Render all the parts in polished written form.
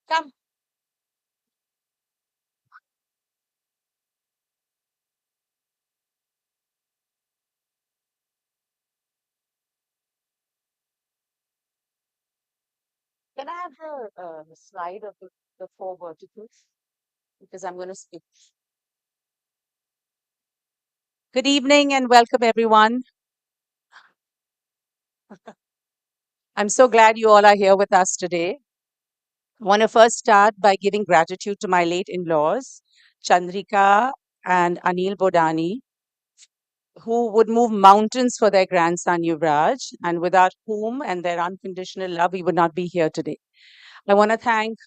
Come. Can I have the slide of the four verticals? Because I'm going to speak. Good evening and welcome, everyone. I'm so glad you all are here with us today. I want to first start by giving gratitude to my late in laws, Chandrika and Anil Bodani, who would move mountains for their grandson Yuvraj, and without whom and their unconditional love, we would not be here today. I want to thank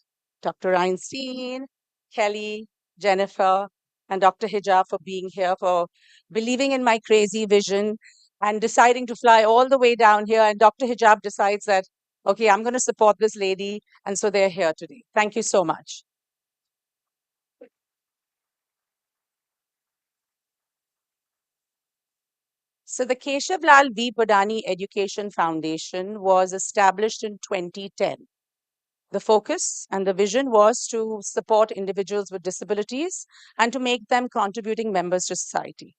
Dr. Einstein, Kelly, Jennifer, and Dr. Hijab for being here, for believing in my crazy vision and deciding to fly all the way down here. And Dr. Hijab decides that, okay, I'm going to support this lady. And so they're here today. Thank you so much. So the Keshav Lal V. Padani Education Foundation was established in 2010. The focus and the vision was to support individuals with disabilities and to make them contributing members to society.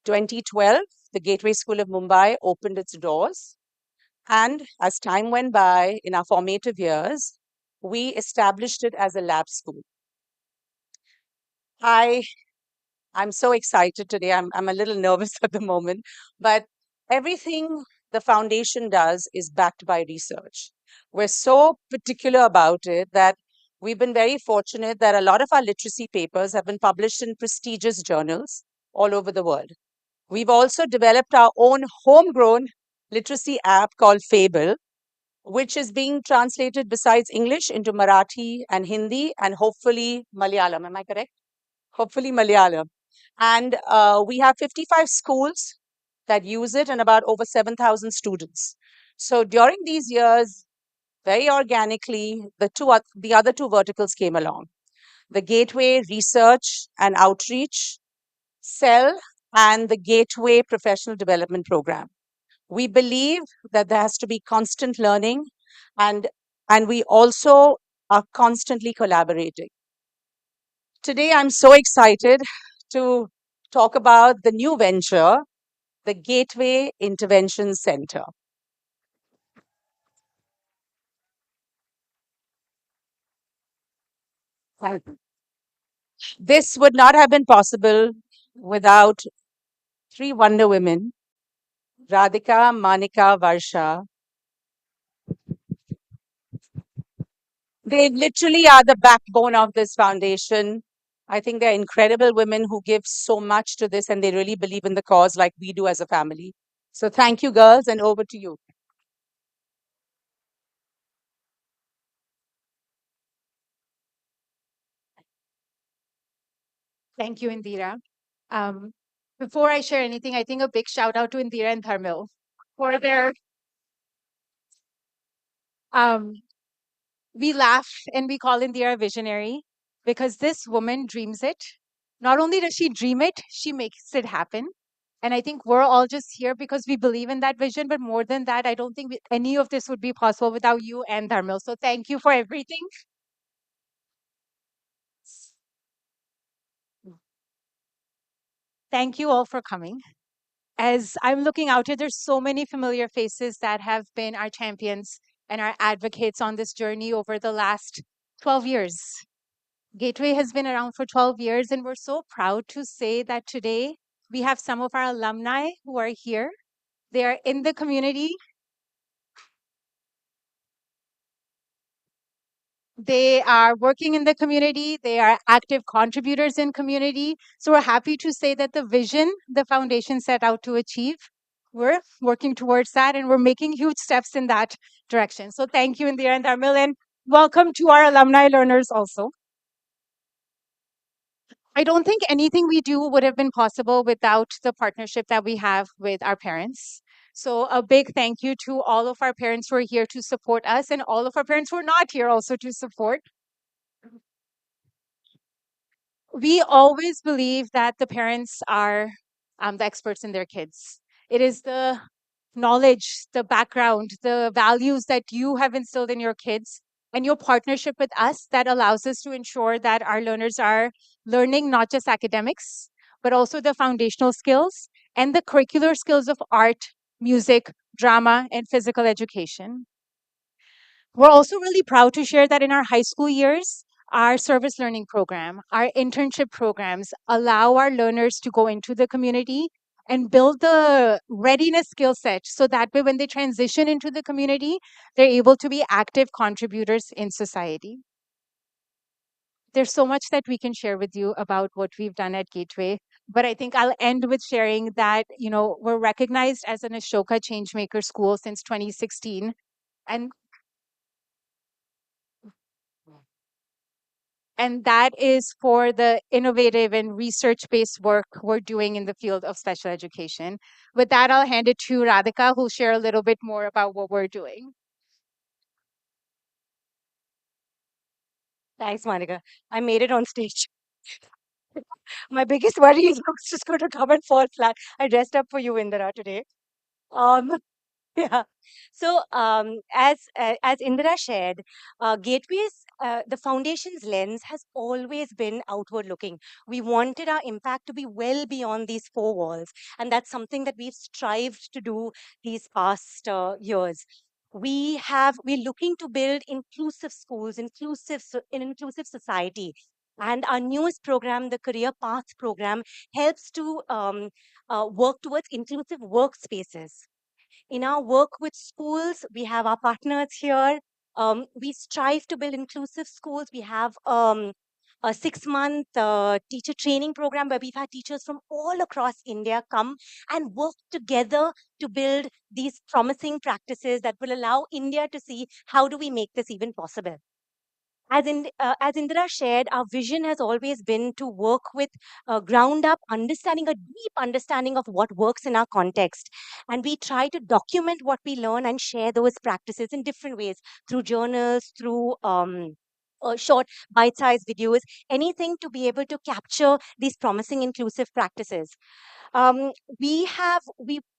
2012, the Gateway School of Mumbai opened its doors. And as time went by in our formative years, we established it as a lab school. I I'm so excited today. I'm a little nervous at the moment, but everything the foundation does is backed by research. We're so particular about it that we've been very fortunate that a lot of our literacy papers have been published in prestigious journals all over the world. We've also developed our own homegrown literacy app called Fable, which is being translated besides English into Marathi and Hindi and hopefully Malayalam. Am I correct? Hopefully Malayalam. And we have 55 schools that use it and about over 7,000 students. So during these years, very organically, the other two verticals came along. The Gateway Research and Outreach Cell and the Gateway Professional Development Program. We believe that there has to be constant learning and we also are constantly collaborating. Today, I'm so excited to talk about the new venture, the Gateway Intervention Center. This would not have been possible without three wonder women, Radhika, Manika, Varsha. They literally are the backbone of this foundation. I think they're incredible women who give so much to this and they really believe in the cause like we do as a family. So thank you, girls, and over to you. Thank you, Indira. Um, Before I share anything, I think a big shout out to Indira and Tharmil for their. Um, we laugh and we call Indira a visionary because this woman dreams it. Not only does she dream it, she makes it happen. And I think we're all just here because we believe in that vision. But more than that, I don't think any of this would be possible without you and Tharmil. So thank you for everything. Thank you all for coming. As I'm looking out here, there's so many familiar faces that have been our champions and our advocates on this journey over the last 12 years. Gateway has been around for 12 years, and we're so proud to say that today we have some of our alumni who are here. They are in the community. They are working in the community. They are active contributors in community. So we're happy to say that the vision the foundation set out to achieve, we're working towards that and we're making huge steps in that direction. So thank you, Indira and Dharmil, and welcome to our alumni learners also. I don't think anything we do would have been possible without the partnership that we have with our parents. So a big thank you to all of our parents who are here to support us and all of our parents who are not here also to support. We always believe that the parents are the experts in their kids. It is the knowledge, the background, the values that you have instilled in your kids and your partnership with us that allows us to ensure that our learners are learning not just academics, but also the foundational skills and the curricular skills of art, music, drama, and physical education. We're also really proud to share that in our high school years, our service learning program, our internship programs allow our learners to go into the community and build the readiness skill set so that way when they transition into the community, they're able to be active contributors in society. There's so much that we can share with you about what we've done at Gateway, but I think I'll end with sharing that, we're recognized as an Ashoka Changemaker school since 2016. And And that is for the innovative and research based work we're doing in the field of special education. With that, I'll hand it to Radhika, who'll share a little bit more about what we're doing. Thanks, Monica. I made it on stage. My biggest worry is I was just going to come and fall flat. I dressed up for you, Indira, today. Um, Yeah. So, as Indira shared, Gateways, the foundation's lens has always been outward looking. We wanted our impact to be well beyond these four walls, and that's something that we've strived to do these past years. We're looking to build inclusive schools, an inclusive society. And our newest program, the Career Path program, helps to work towards inclusive workspaces. In our work with schools, we have our partners here. We strive to build inclusive schools. We have a 6 month teacher training program where we've had teachers from all across India come and work together to build these promising practices that will allow India to see how do we make this even possible. As Indira shared, our vision has always been to work with ground up understanding, a deep understanding of what works in our context. And we try to document what we learn and share those practices in different ways through journals, through short bite-sized videos, anything to be able to capture these promising inclusive practices. um, we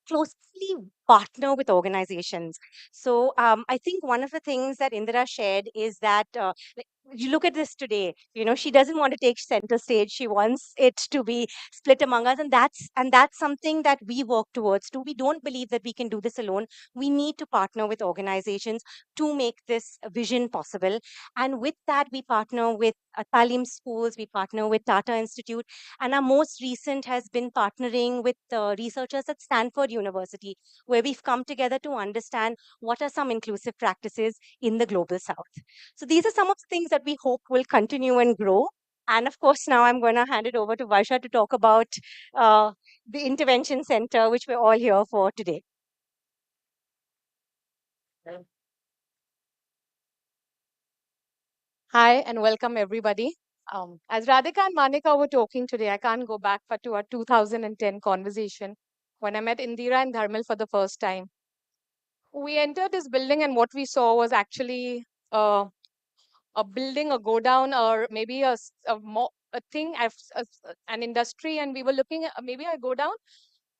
closely partner with organizations. So I think one of the things that Indira shared is that like, you look at this today, she doesn't want to take center stage. She wants it to be split among us, and that's something that we work towards too. We don't believe that we can do this alone. We need to partner with organizations to make this vision possible. And with that, we partner with Talim schools, we partner with Tata Institute, and our most recent has been partnering with researchers at Stanford University, where we've come together to understand what are some inclusive practices in the global south. So these are some of the things that we hope will continue and grow. And of course, now I'm going to hand it over to Varsha to talk about uh, the intervention center, which we're all here for today. Hi and welcome everybody. As Radhika and Manika were talking today, I can't go back but to our 2010 conversation when I met Indira and Dharmil for the first time. We entered this building and what we saw was actually uh, a building, a go down, or maybe a thing, an industry, and we were looking at maybe a go down,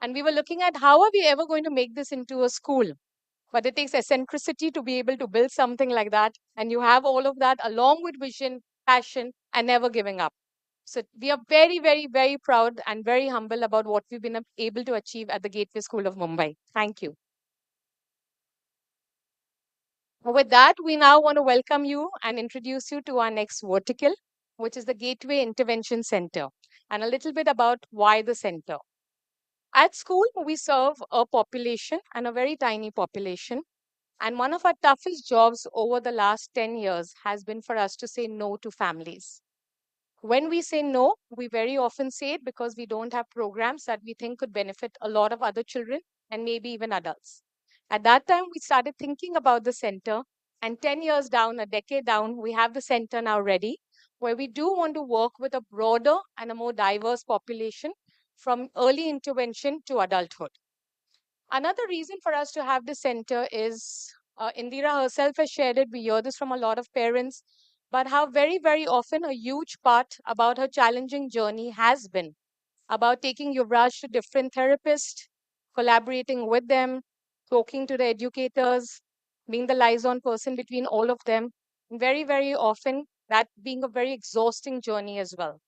and we were looking at how are we ever going to make this into a school. But it takes eccentricity to be able to build something like that. And you have all of that along with vision, passion, and never giving up. So we are very, very, very proud and very humble about what we've been able to achieve at the Gateway School of Mumbai. Thank you. With that, we now want to welcome you and introduce you to our next vertical, which is the Gateway Intervention Center, and a little bit about why the center. At school, we serve a population and a very tiny population. And one of our toughest jobs over the last 10 years has been for us to say no to families. When we say no, we very often say it because we don't have programs that we think could benefit a lot of other children and maybe even adults. At that time, we started thinking about the center. And 10 years down, a decade down, we have the center now ready, where we do want to work with a broader and a more diverse population from early intervention to adulthood. Another reason for us to have this center is Indira herself has shared it. We hear this from a lot of parents, but how very, very often a huge part about her challenging journey has been about taking Yuvraj to different therapists, collaborating with them, talking to the educators, being the liaison person between all of them. very, very often that being a very exhausting journey as well.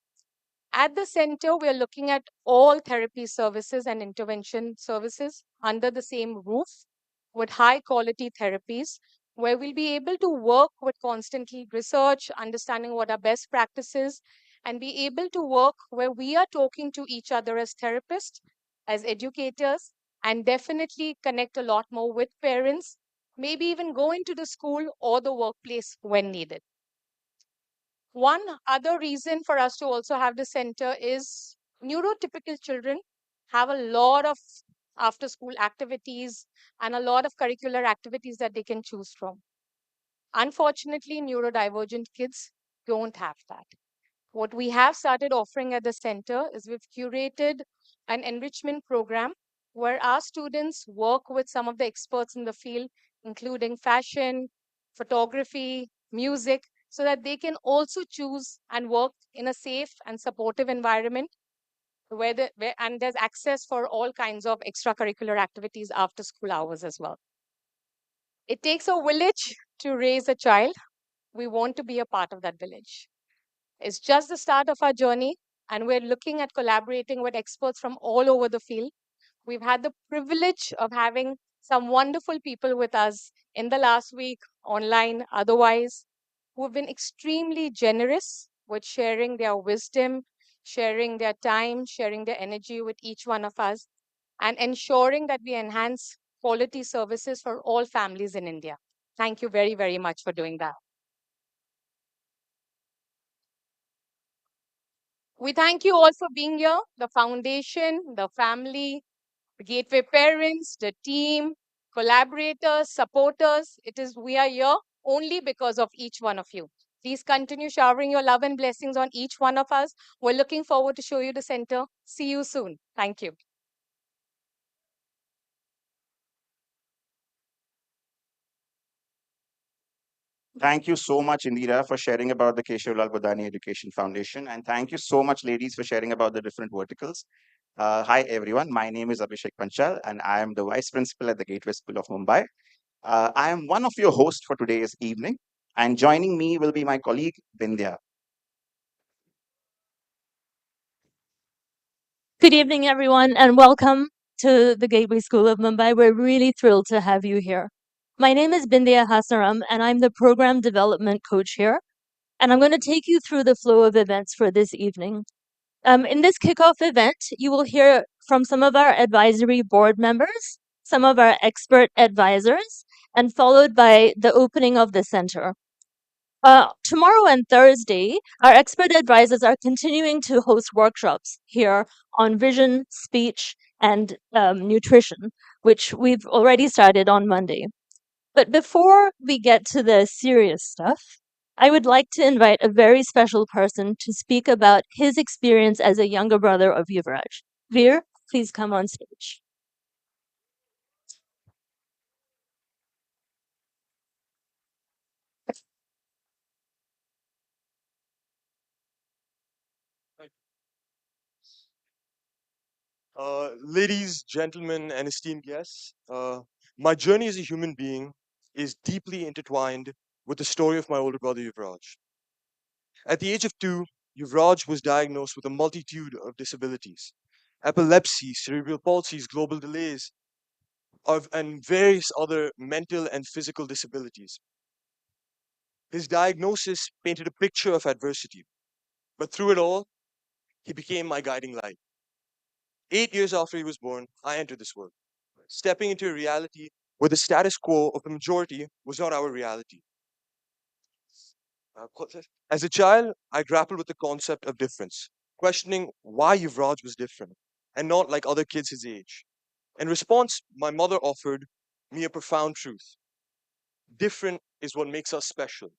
At the center, we are looking at all therapy services and intervention services under the same roof with high quality therapies, where we'll be able to work with constantly research, understanding what are best practices, and be able to work where we are talking to each other as therapists, as educators, and definitely connect a lot more with parents, maybe even go into the school or the workplace when needed. One other reason for us to also have the center is neurotypical children have a lot of after school activities and a lot of curricular activities that they can choose from. Unfortunately, neurodivergent kids don't have that. What we have started offering at the center is we've curated an enrichment program where our students work with some of the experts in the field, including fashion, photography, music, so that they can also choose and work in a safe and supportive environment and there's access for all kinds of extracurricular activities after school hours as well. It takes a village to raise a child. We want to be a part of that village. It's just the start of our journey, and we're looking at collaborating with experts from all over the field. We've had the privilege of having some wonderful people with us in the last week, online, otherwise, who have been extremely generous with sharing their wisdom, sharing their time, sharing their energy with each one of us, and ensuring that we enhance quality services for all families in India. Thank you very, very much for doing that. We thank you all for being here, the foundation, the family, the Gateway parents, the team, collaborators, supporters. We are here only because of each one of you. Please continue showering your love and blessings on each one of us. We're looking forward to show you the center. See you soon. Thank you. Thank you so much, Indira, for sharing about the Keshav Budani Education Foundation. And thank you so much, ladies, for sharing about the different verticals. Hi, everyone. My name is Abhishek Panchal, and I am the Vice Principal at the Gateway School of Mumbai. I am one of your hosts for today's evening, and joining me will be my colleague, Vindhya. Good evening, everyone, and welcome to the Gateway School of Mumbai. We're really thrilled to have you here. My name is Bindya Hasaram, and I'm the Program Development Coach here. And I'm going to take you through the flow of events for this evening. In this kickoff event, you will hear from some of our advisory board members, some of our expert advisors, and followed by the opening of the center. Tomorrow and Thursday, our expert advisors are continuing to host workshops here on vision, speech, and nutrition, which we've already started on Monday. But before we get to the serious stuff, I would like to invite a very special person to speak about his experience as a younger brother of Yuvraj. Veer, please come on stage. Ladies, gentlemen, and esteemed guests, my journey as a human being is deeply intertwined with the story of my older brother Yuvraj. At the age of 2, Yuvraj was diagnosed with a multitude of disabilities: epilepsy, cerebral palsies, global delays, and various other mental and physical disabilities. His diagnosis painted a picture of adversity, but through it all, he became my guiding light. 8 years after he was born, I entered this world, stepping into a reality where the status quo of the majority was not our reality. As a child, I grappled with the concept of difference, questioning why Yuvraj was different and not like other kids his age. In response, my mother offered me a profound truth: different is what makes us special.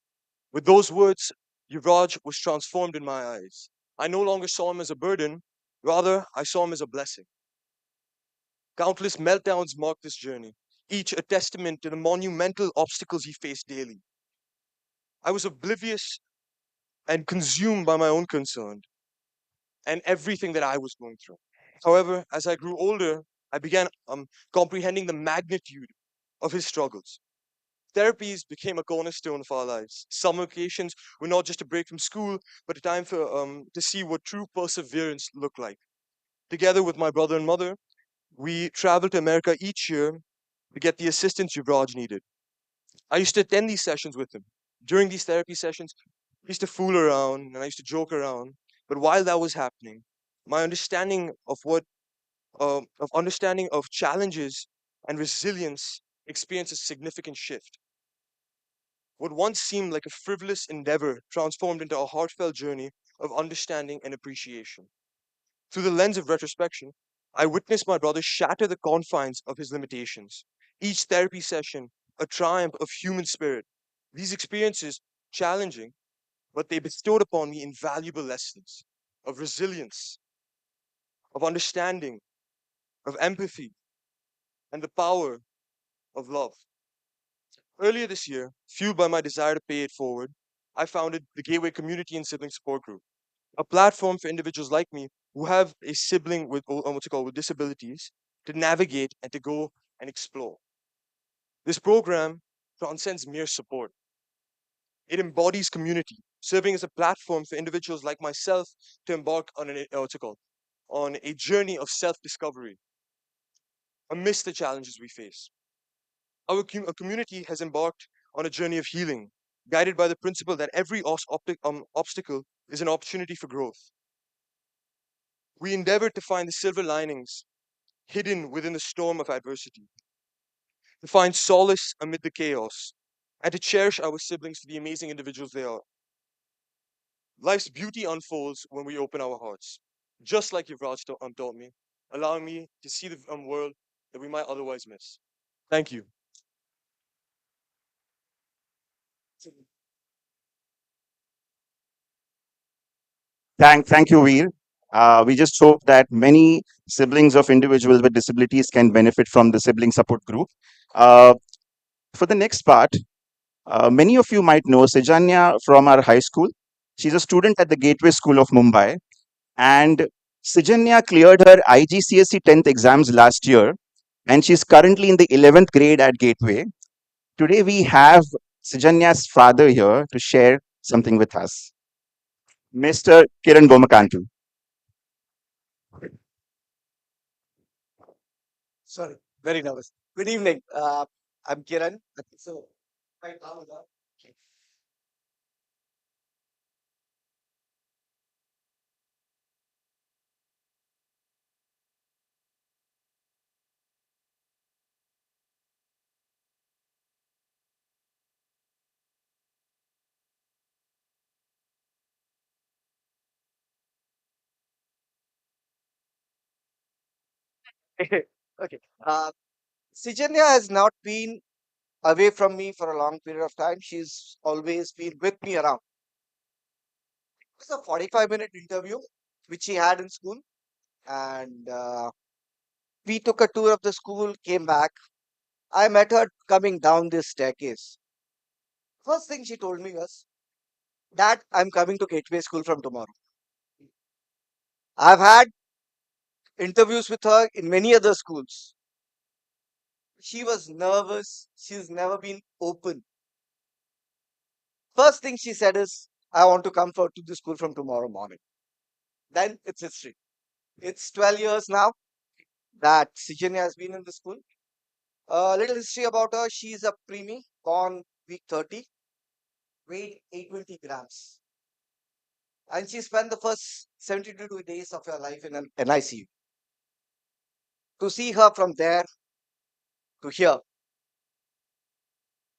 With those words, Yuvraj was transformed in my eyes. I no longer saw him as a burden, rather, I saw him as a blessing. Countless meltdowns marked this journey, each a testament to the monumental obstacles he faced daily. I was oblivious and consumed by my own concern and everything that I was going through. However, as I grew older, I began comprehending the magnitude of his struggles. Therapies became a cornerstone of our lives. Summer vacations were not just a break from school, but a time for to see what true perseverance looked like. Together with my brother and mother, we traveled to America each year to get the assistance Yuvraj needed. I used to attend these sessions with him. During these therapy sessions, I used to fool around and I used to joke around. But while that was happening, my understanding of understanding of challenges and resilience experienced a significant shift. What once seemed like a frivolous endeavor transformed into a heartfelt journey of understanding and appreciation. Through the lens of retrospection, I witnessed my brother shatter the confines of his limitations. Each therapy session, a triumph of human spirit. These experiences, challenging, but they bestowed upon me invaluable lessons of resilience, of understanding, of empathy, and the power of love. Earlier this year, fueled by my desire to pay it forward, I founded the Gateway Community and Sibling Support Group, a platform for individuals like me who have a sibling with what's it called with disabilities to navigate and to go and explore. This program transcends mere support. It embodies community, serving as a platform for individuals like myself to embark on on a journey of self-discovery amidst the challenges we face. Our community has embarked on a journey of healing, guided by the principle that every obstacle is an opportunity for growth. We endeavor to find the silver linings hidden within the storm of adversity, to find solace amid the chaos, and to cherish our siblings for the amazing individuals they are. Life's beauty unfolds when we open our hearts, just like Yuvraj taught me, allowing me to see the world that we might otherwise miss. Thank you. Thank you, Veer. We just hope that many siblings of individuals with disabilities can benefit from the sibling support group. Uh, for the next part, many of you might know Sejanya from our high school. She's a student at the Gateway School of Mumbai, and Sejanya cleared her IGCSE 10th exams last year, and she's currently in the 11th grade at Gateway. Today, we have Sejanya's father here to share something with us, Mr. Kiran Gomakantu. Sorry, very nervous. Good evening. I'm Kiran. So, right now, okay. Sijanya has not been away from me for a long period of time. She's always been with me around. It was a 45-minute interview which she had in school, and we took a tour of the school, came back. I met her coming down this staircase. First thing she told me was, Dad, I'm coming to Gateway School from tomorrow. I've had interviews with her in many other schools. She was nervous. She's never been open. First thing she said is, I want to come to the school from tomorrow morning. Then it's history. It's 12 years now that Sijanya has been in the school. A little history about her. She's a preemie, born week 30, weighed 820 grams. And she spent the first 72 days of her life in an NICU. To see her from there to here,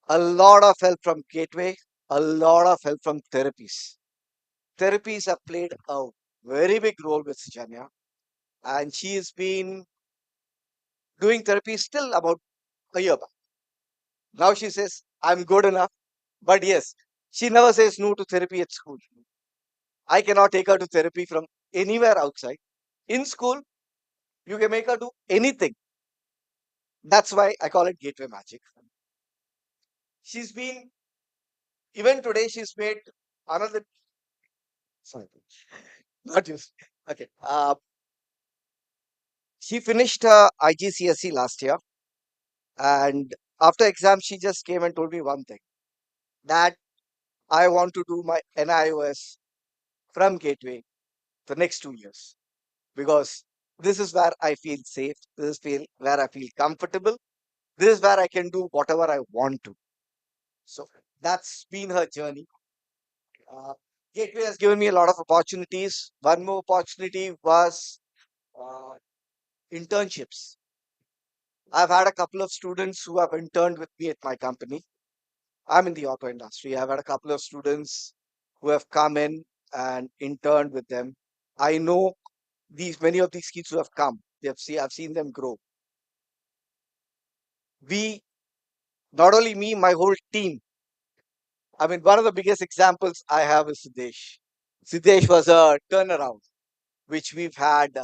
a lot of help from Gateway, a lot of help from therapies. Therapies have played a very big role with Sijanya, and she has been doing therapy still about a year back. Now she says, I'm good enough. But yes, she never says no to therapy at school. I cannot take her to therapy from anywhere outside. In school, you can make her do anything. That's why I call it gateway magic. She's been, even today, she's made another, sorry, not just, okay. She finished her IGCSE last year, and After exam, she just came and told me one thing, that I want to do my NIOS from Gateway the next 2 years, because this is where I feel safe. This is where I feel comfortable. This is where I can do whatever I want to. So that's been her journey. Uh, Gateway has given me a lot of opportunities. One more opportunity was uh, internships. I've had a couple of students who have interned with me at my company. I'm in the auto industry. I've had a couple of students who have come in and interned with them. I know these many of these kids who have come. I've seen them grow. We, not only me, my whole team. I mean, one of the biggest examples I have is Siddesh. Siddesh was a turnaround, which we've had.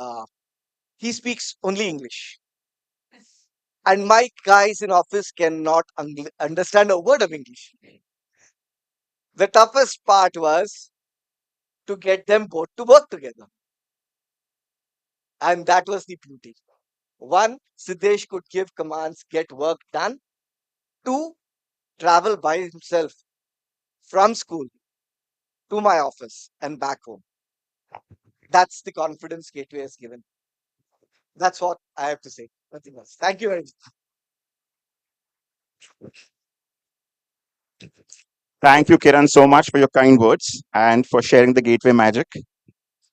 He speaks only English, and my guys in office cannot understand a word of English. The toughest part was to get them both to work together, and that was the beauty. One, Siddesh could give commands, get work done. Two, travel by himself from school to my office and back home. That's the confidence Gateway has given. That's what I have to say. Nothing else. Thank you very much. Thank you, Kiran, so much for your kind words and for sharing the gateway magic.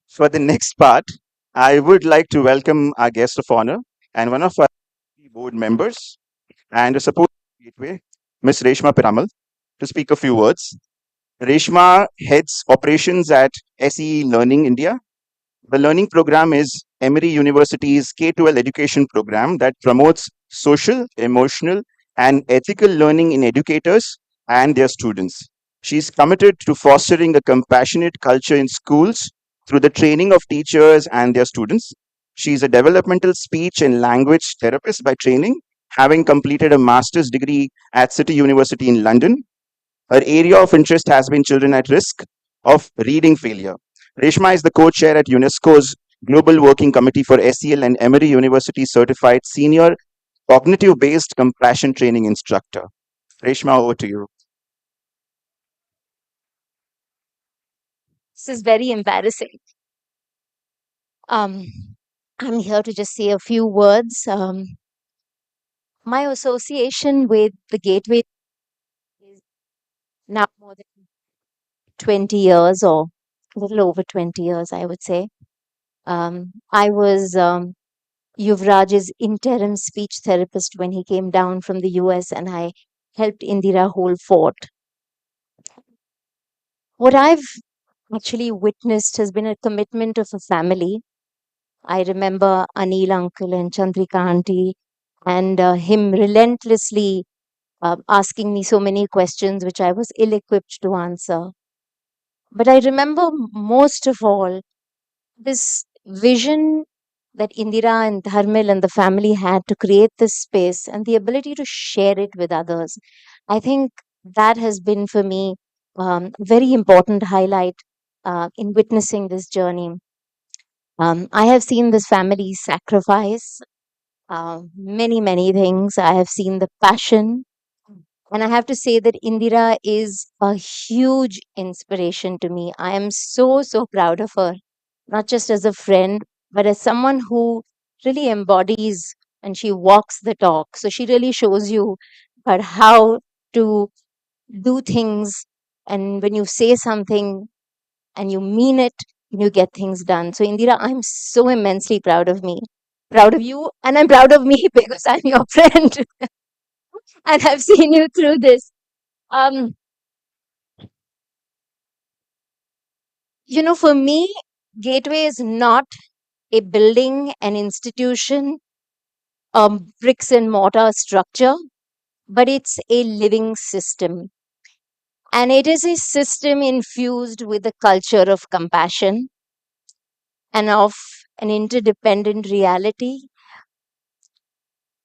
For the next part, I would like to welcome our guest of honor and one of our board members and a support gateway, Ms. Reshma Piramal, to speak a few words. Reshma heads operations at SE Learning India. The learning program is Emory University's K-12 education program that promotes social, emotional, and ethical learning in educators and their students. She's committed to fostering a compassionate culture in schools through the training of teachers and their students. She's a developmental speech and language therapist by training, having completed a master's degree at City University in London. Her area of interest has been children at risk of reading failure. Reshma is the co-chair at UNESCO's Global Working Committee for SEL and Emory University certified senior cognitive-based compassion training instructor. Reshma, over to you. This is very embarrassing. Um, I'm here to just say a few words. My association with the Gateway is now more than 20 years, or a little over 20 years, I would say. I was Yuvraj's interim speech therapist when he came down from the US, and I helped Indira hold fort. What I've actually witnessed has been a commitment of a family. I remember Anil uncle and Chandrika auntie, and him relentlessly asking me so many questions which I was ill equipped to answer. But I remember most of all this vision that Indira and Dharmil and the family had to create this space and the ability to share it with others. I think that has been for me a very important highlight in witnessing this journey. I have seen this family sacrifice many things. I have seen the passion. And I have to say that Indira is a huge inspiration to me. I am so proud of her, not just as a friend, but as someone who really embodies and she walks the talk. So she really shows you about how to do things. And when you say something and you mean it, you get things done. So Indira, I'm so immensely proud of me, proud of you, and I'm proud of me because I'm your friend and I've seen you through this. Um, for me, Gateway is not a building, an institution, bricks and mortar structure, but it's a living system. And it is a system infused with a culture of compassion and of an interdependent reality.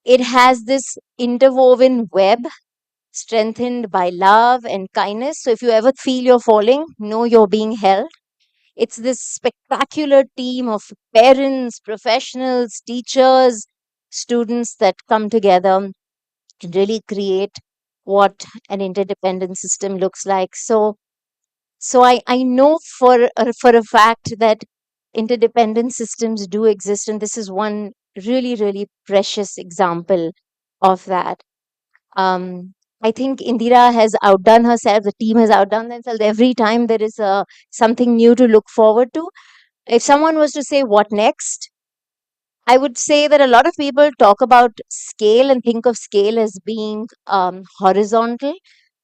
It has this interwoven web strengthened by love and kindness. So if you ever feel you're falling, know you're being held. It's this spectacular team of parents, professionals, teachers, students that come together to really create what an interdependent system looks like. So I know for a fact that interdependent systems do exist, and this is one really, really precious example of that. Um, I think Indira has outdone herself. The team has outdone themselves. Every time there is something new to look forward to. If someone was to say what next, I would say that a lot of people talk about scale and think of scale as being horizontal,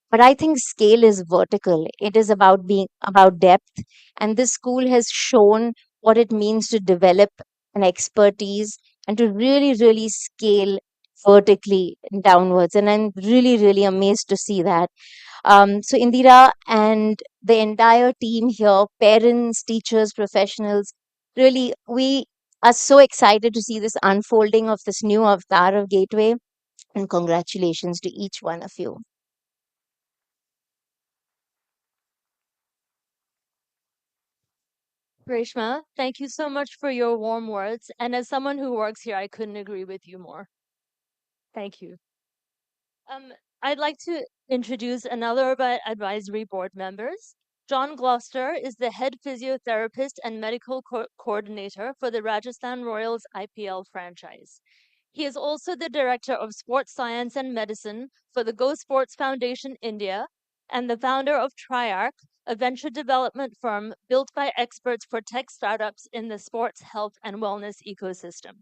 but I think scale is vertical. It is about being about depth, and this school has shown what it means to develop an expertise and to really, really scale vertically downwards. And I'm really, really amazed to see that. So Indira and the entire team here, parents, teachers, professionals, really, we are so excited to see this unfolding of this new avatar of Gateway. And congratulations to each one of you. Reshma, thank you so much for your warm words. And as someone who works here, I couldn't agree with you more. Thank you. I'd like to introduce another of our advisory board members. John Gloucester is the head physiotherapist and medical coordinator for the Rajasthan Royals IPL franchise. He is also the director of sports science and medicine for the Go Sports Foundation India and the founder of Triarch, a venture development firm built by experts for tech startups in the sports, health, and wellness ecosystem.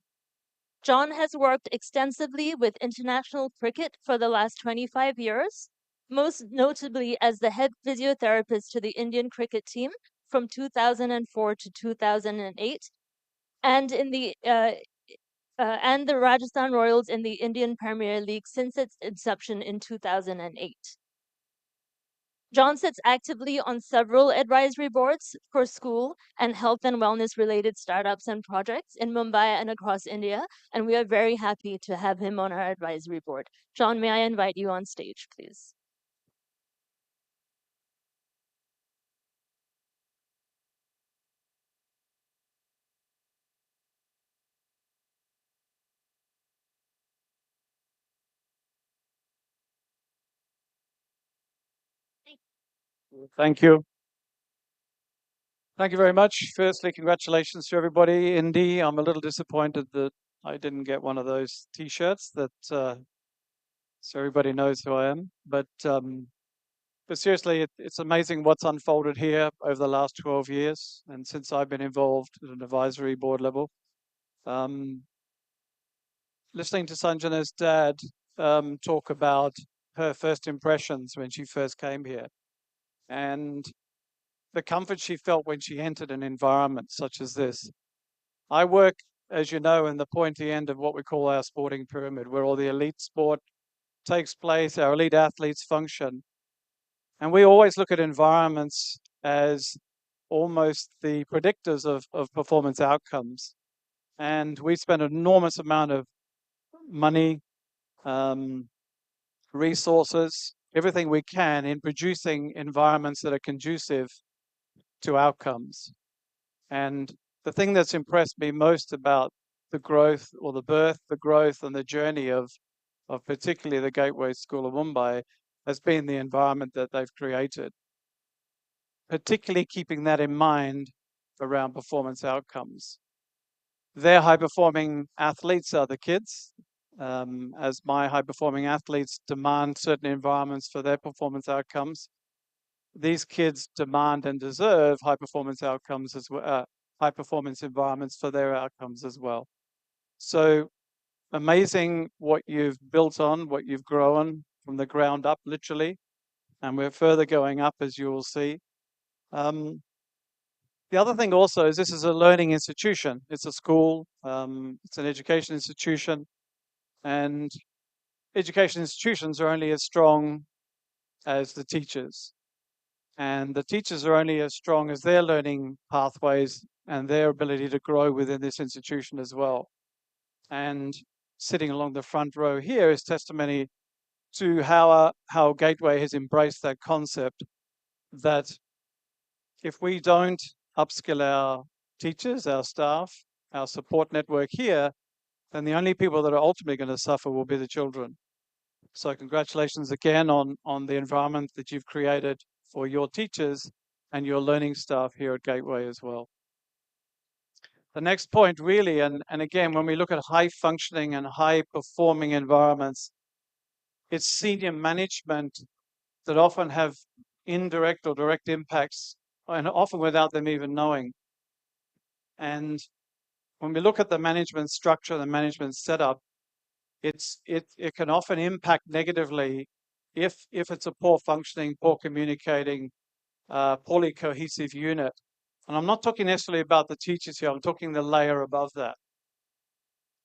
John has worked extensively with international cricket for the last 25 years, most notably as the head physiotherapist to the Indian cricket team from 2004 to 2008, and and the Rajasthan Royals in the Indian Premier League since its inception in 2008. John sits actively on several advisory boards for school and health and wellness related startups and projects in Mumbai and across India, and we are very happy to have him on our advisory board. John, may I invite you on stage, please? Thank you. Thank you very much. Firstly, congratulations to everybody. Indy, I'm a little disappointed that I didn't get one of those T-shirts that so everybody knows who I am. But seriously, it's amazing what's unfolded here over the last 12 years, and since I've been involved at an advisory board level. Listening to Sanjana's dad talk about her first impressions when she first came here, and the comfort she felt when she entered an environment such as this. I work, as you know, in the pointy end of what we call our sporting pyramid, where all the elite sport takes place, our elite athletes function. And we always look at environments as almost the predictors of performance outcomes. And we spend an enormous amount of money, resources, everything we can in producing environments that are conducive to outcomes. And the thing that's impressed me most about the growth or the birth, the growth and the journey of particularly the Gateway School of Mumbai has been the environment that they've created, particularly keeping that in mind around performance outcomes. Their high-performing athletes are the kids, as my high-performing athletes demand certain environments for their performance outcomes. These kids demand and deserve high performance outcomes as well, high performance environments for their outcomes as well. So amazing what you've built on, what you've grown from the ground up, literally, and we're further going up, as you will see. The other thing also is this is a learning institution. It's a school, it's an education institution, and education institutions are only as strong as the teachers. And the teachers are only as strong as their learning pathways and their ability to grow within this institution as well. And sitting along the front row here is testimony to how Gateway has embraced that concept that if we don't upskill our teachers, our staff, our support network here, then the only people that are ultimately going to suffer will be the children. So congratulations again on the environment that you've created for your teachers and your learning staff here at Gateway as well. The next point really, and again, when we look at high functioning and high performing environments, it's senior management that often have indirect or direct impacts, and often without them even knowing. And when we look at the management structure, the management setup, it can often impact negatively if it's a poor functioning, poor communicating, poorly cohesive unit. And I'm not talking necessarily about the teachers here, I'm talking the layer above that.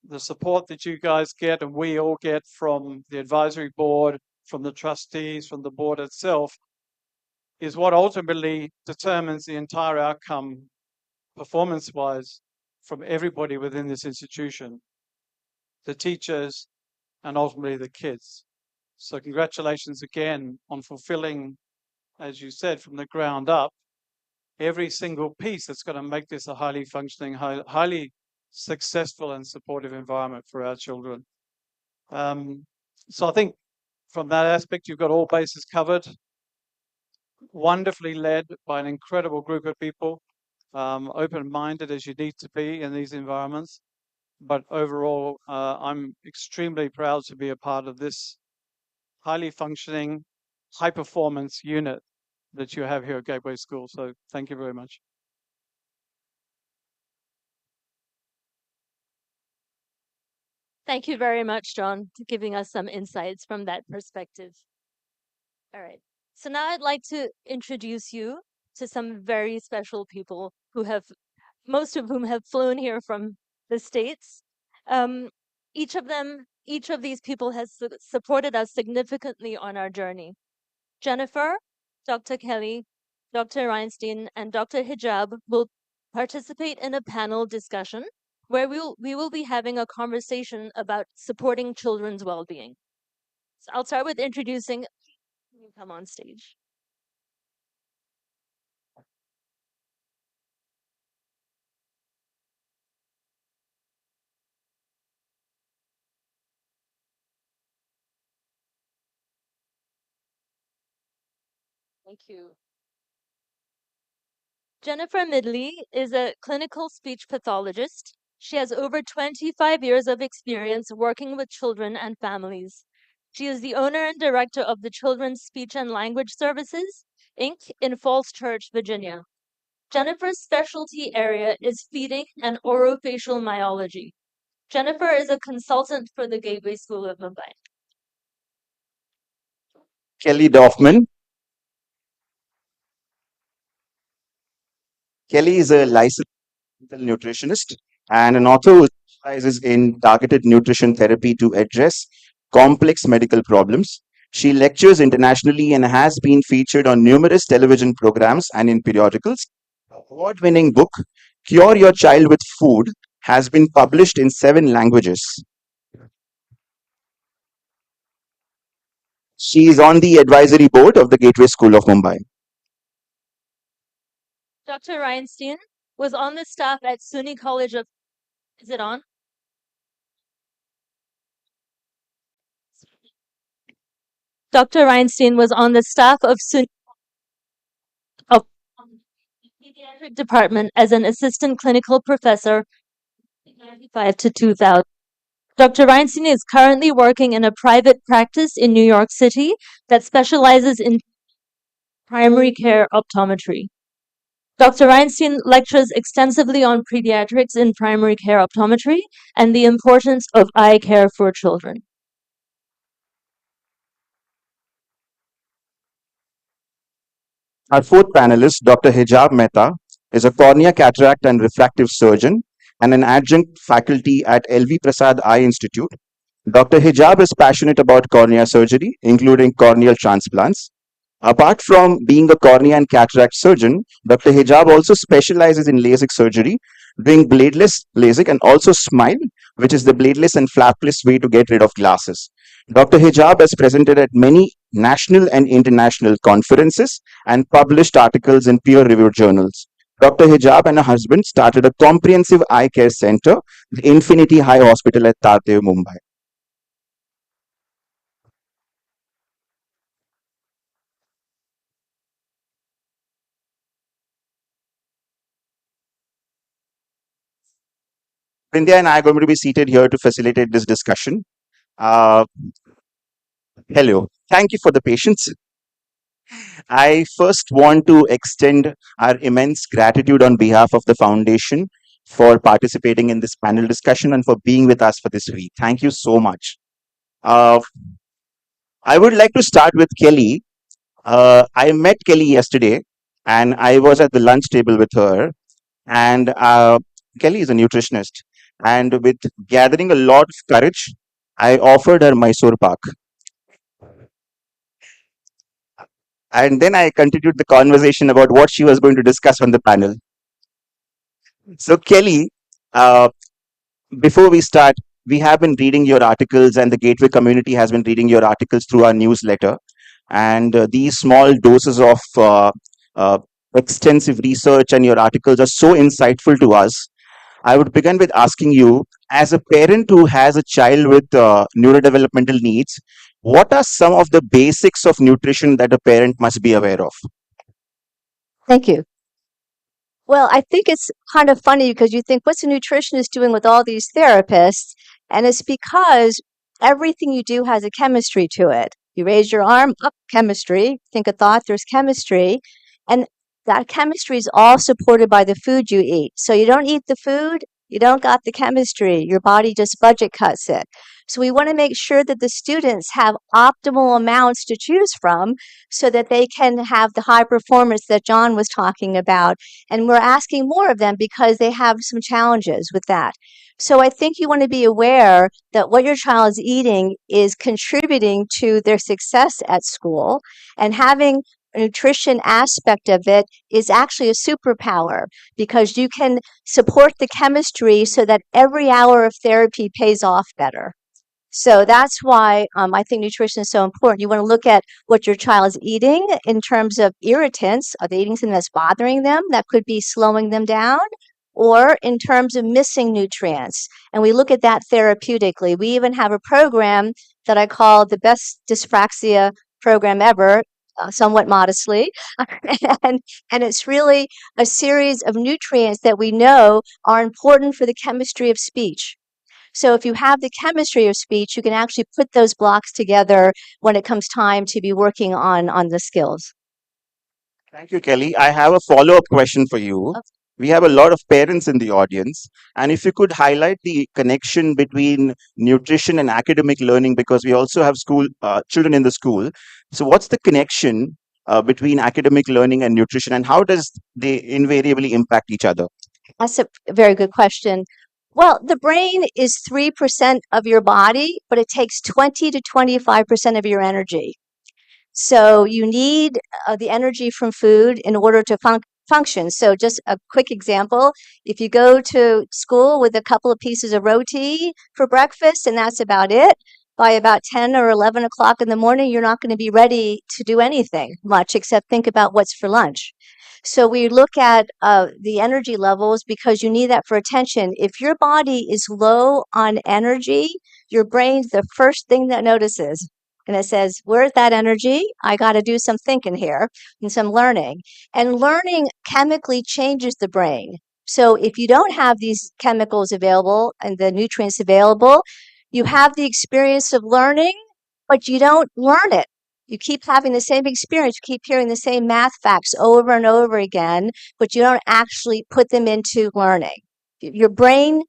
The support that you guys get and we all get from the advisory board, from the trustees, from the board itself, is what ultimately determines the entire outcome performance-wise from everybody within this institution, the teachers, and ultimately the kids. So congratulations again on fulfilling, as you said, from the ground up, every single piece that's going to make this a highly functioning, highly successful and supportive environment for our children. So I think from that aspect, you've got all bases covered, wonderfully led by an incredible group of people, open-minded as you need to be in these environments. But overall, I'm extremely proud to be a part of this highly functioning, high-performance unit that you have here at Gateway School. So thank you very much. Thank you very much, John, for giving us some insights from that perspective. All right. So now I'd like to introduce you to some very special people who have, most of whom have flown here from the States. Each of these people has supported us significantly on our journey. Jennifer, Dr. Kelly, Dr. Reinstein, and Dr. Hijab will participate in a panel discussion where we will be having a conversation about supporting children's well-being. So I'll start with introducing, you come on stage. Thank you. Jennifer Midley is a clinical speech pathologist. She has over 25 years of experience working with children and families. She is the owner and director of the Children's Speech and Language Services, Inc. in Falls Church, Virginia. Jennifer's specialty area is feeding and orofacial myology. Jennifer is a consultant for the Gateway School of Mumbai. Kelly Dorfman. Kelly is a licensed nutritionist and an author who specializes in targeted nutrition therapy to address complex medical problems. She lectures internationally and has been featured on numerous television programs and in periodicals. Award-winning book, Cure Your Child with Food, has been published in 7 languages. She is on the advisory board of the Gateway School of Mumbai. Dr. Reinstein was on the staff at SUNY College of, is it on? Dr. Reinstein was on the staff of SUNY of Pediatric Department as an assistant clinical professor 1995 to 2000. Dr. Reinstein is currently working in a private practice in New York City that specializes in primary care optometry. Dr. Reinstein lectures extensively on pediatrics in primary care optometry and the importance of eye care for children. Our fourth panelist, Dr. Hijab Mehta, is a cornea, cataract, and refractive surgeon and an adjunct faculty at LV Prasad Eye Institute. Dr. Hijab is passionate about cornea surgery, including corneal transplants. Apart from being a cornea and cataract surgeon, Dr. Hijab also specializes in LASIK surgery, doing bladeless LASIK and also SMILE, which is the bladeless and flapless way to get rid of glasses. Dr. Hijab has presented at many national and international conferences and published articles in peer-reviewed journals. Dr. Hijab and her husband started a comprehensive eye care center, the Infinity Eye Hospital at Tatev, Mumbai. Vindhya and I are going to be seated here to facilitate this discussion. Uh, Hello. Thank you for the patience. I first want to extend our immense gratitude on behalf of the foundation for participating in this panel discussion and for being with us for this week. Thank you so much. Uh, I would like to start with Kelly. I met Kelly yesterday and I was at the lunch table with her. And Kelly is a nutritionist. And with gathering a lot of courage, I offered her Mysore Pak. And then I continued the conversation about what she was going to discuss on the panel. So, Kelly, uh, before we start, we have been reading your articles, and the Gateway community has been reading your articles through our newsletter. And these small doses of uh, extensive research and your articles are so insightful to us. I would begin with asking you, as a parent who has a child with neurodevelopmental needs, what are some of the basics of nutrition that a parent must be aware of? Thank you. Well, I think it's kind of funny because you think, what's a nutritionist doing with all these therapists? And it's because everything you do has a chemistry to it. You raise your arm, up, chemistry. Think a thought, there's chemistry. And that chemistry is all supported by the food you eat. So you don't eat the food, you don't got the chemistry. Your body just budget cuts it. So we want to make sure that the students have optimal amounts to choose from so that they can have the high performance that John was talking about. And we're asking more of them because they have some challenges with that. So I think you want to be aware that what your child is eating is contributing to their success at school, and having a nutrition aspect of it is actually a superpower because you can support the chemistry so that every hour of therapy pays off better. So that's why I think nutrition is so important. You want to look at what your child is eating in terms of irritants. Are they eating something that's bothering them? That could be slowing them down. Or in terms of missing nutrients. And we look at that therapeutically. We even have a program that I call the best dyspraxia program ever, somewhat modestly. and, and it's really a series of nutrients that we know are important for the chemistry of speech. So if you have the chemistry of speech, you can actually put those blocks together when it comes time to be working on the skills. Thank you, Kelly. I have a follow up question for you. We have a lot of parents in the audience, and if you could highlight the connection between nutrition and academic learning, because we also have school children in the school. So, what's the connection between academic learning and nutrition, and how does they invariably impact each other? That's a very good question. Well, the brain is 3% of your body, but it takes 20 to 25% of your energy. So you need the energy from food in order to function. So just a quick example, if you go to school with a couple of pieces of roti for breakfast and that's about it, by about 10 or 11 o'clock in the morning, you're not going to be ready to do anything much except think about what's for lunch. So we look at the energy levels because you need that for attention. If your body is low on energy, your brain's the first thing that notices. And it says, where's that energy? I got to do some thinking here and some learning. And learning chemically changes the brain. So if you don't have these chemicals available and the nutrients available, you have the experience of learning, but you don't learn it. You keep having the same experience, you keep hearing the same math facts over and over again, but you don't actually put them into learning. Your brain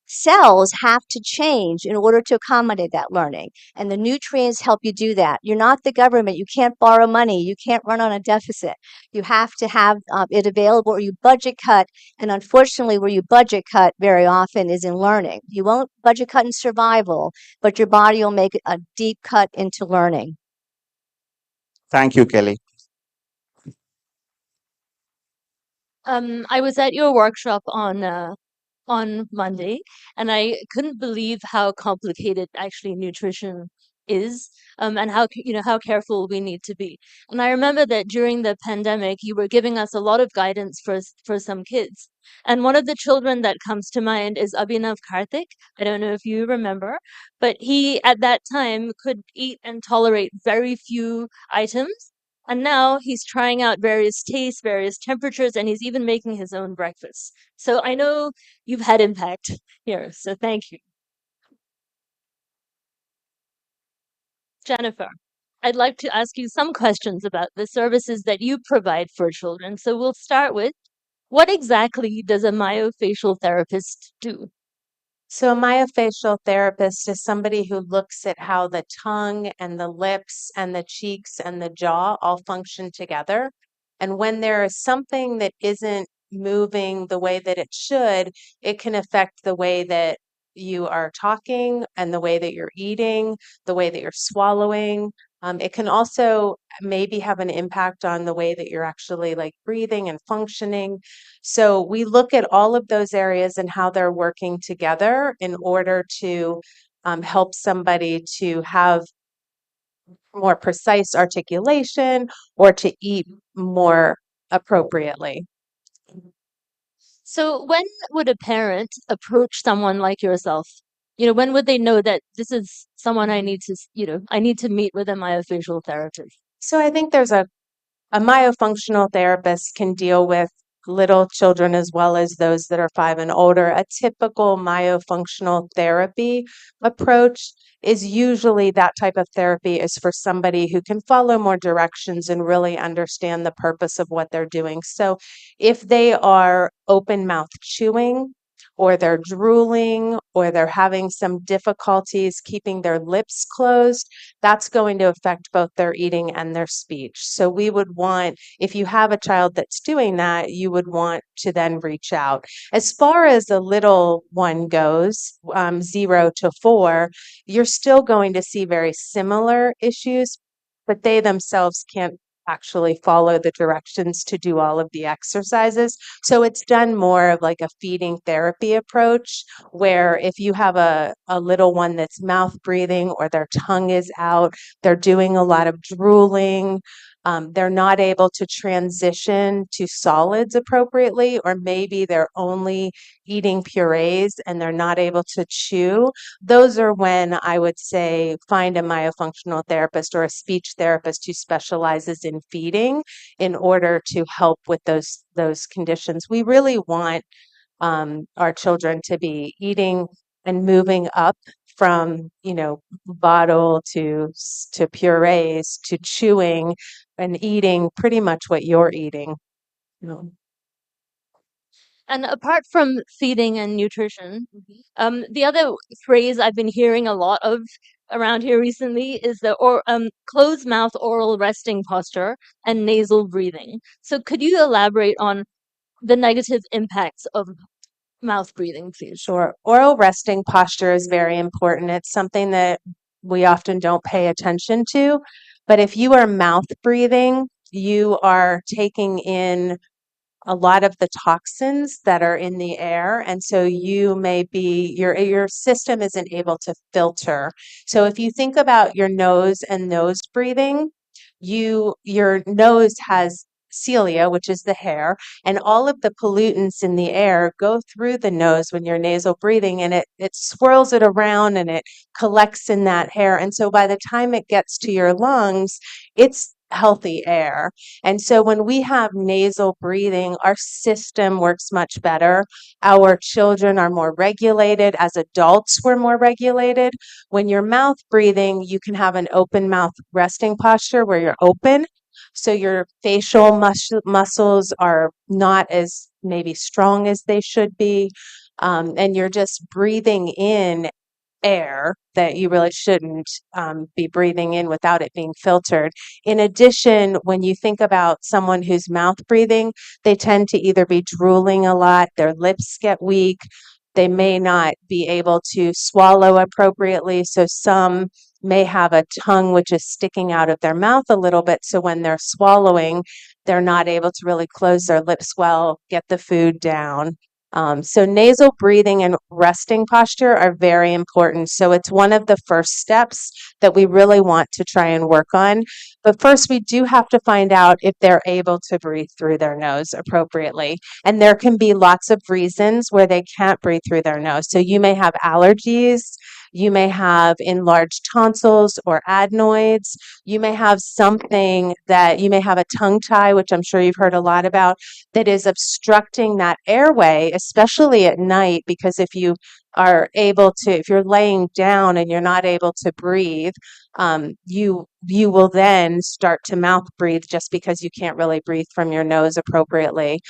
cells have to change in order to accommodate that learning. And the nutrients help you do that. You're not the government. You can't borrow money. You can't run on a deficit. You have to have it available or you budget cut. And unfortunately, where you budget cut very often is in learning. You won't budget cut in survival, but your body will make a deep cut into learning. Thank you, Kelly. I was at your workshop on Monday, and I couldn't believe how complicated actually nutrition is, and how how careful we need to be. And I remember that during the pandemic, you were giving us a lot of guidance for some kids. And one of the children that comes to mind is Abhinav Karthik. I don't know if you remember, but he at that time could eat and tolerate very few items. And now he's trying out various tastes, various temperatures, and he's even making his own breakfast. So I know you've had impact here, so thank you. Jennifer, I'd like to ask you some questions about the services that you provide for children. So we'll start with, what exactly does a myofacial therapist do? So, a myofascial therapist is somebody who looks at how the tongue and the lips and the cheeks and the jaw all function together. And when there is something that isn't moving the way that it should, it can affect the way that you are talking and the way that you're eating, the way that you're swallowing. It can also maybe have an impact on the way that you're actually like breathing and functioning. So we look at all of those areas and how they're working together in order to help somebody to have more precise articulation or to eat more appropriately. So when would a parent approach someone like yourself? When would they know that this is someone I need to, I need to meet with a myofascial therapist? So I think there's a myofunctional therapist can deal with little children as well as those that are 5 and older. A typical myofunctional therapy approach is usually that type of therapy is for somebody who can follow more directions and really understand the purpose of what they're doing. So if they are open mouth chewing, or they're drooling, or they're having some difficulties keeping their lips closed, that's going to affect both their eating and their speech. So we would want, if you have a child that's doing that, you would want to then reach out. As far as a little one goes, 0 to 4, you're still going to see very similar issues, but they themselves can't actually follow the directions to do all of the exercises. So it's done more of like a feeding therapy approach, where if you have a little one that's mouth breathing or their tongue is out, they're doing a lot of drooling, they're not able to transition to solids appropriately, or maybe they're only eating purees and they're not able to chew. Those are when I would say find a myofunctional therapist or a speech therapist who specializes in feeding in order to help with those conditions. We really want our children to be eating and moving up from bottle to purees to chewing and eating pretty much what you're eating. And apart from feeding and nutrition, the other phrase I've been hearing a lot of around here recently is the closed mouth oral resting posture and nasal breathing. So could you elaborate on the negative impacts of mouth breathing, please? Sure. Oral resting posture is very important. It's something that we often don't pay attention to. But if you are mouth breathing, you are taking in a lot of the toxins that are in the air, and so you may be your system isn't able to filter. So if you think about your nose and nose breathing, your nose has cilia, which is the hair, and all of the pollutants in the air go through the nose when you're nasal breathing, and it swirls it around and it collects in that hair. And so by the time it gets to your lungs, it's healthy air. And so when we have nasal breathing, our system works much better. Our children are more regulated. As adults, we're more regulated. When you're mouth breathing, you can have an open mouth resting posture where you're open. So your facial muscles are not as maybe strong as they should be. And you're just breathing in air that you really shouldn't be breathing in without it being filtered. In addition, when you think about someone who's mouth breathing, they tend to either be drooling a lot, their lips get weak, they may not be able to swallow appropriately. So some may have a tongue which is sticking out of their mouth a little bit. So when they're swallowing, they're not able to really close their lips well, get the food down. So nasal breathing and resting posture are very important. So it's one of the first steps that we really want to try and work on. But first, we do have to find out if they're able to breathe through their nose appropriately. And there can be lots of reasons where they can't breathe through their nose. So you may have allergies, you may have enlarged tonsils or adenoids, you may have something that you may have a tongue tie, which I'm sure you've heard a lot about, that is obstructing that airway, especially at night, because if you are able to, if you're laying down and you're not able to breathe, you will then start to mouth breathe just because you can't really breathe from your nose appropriately.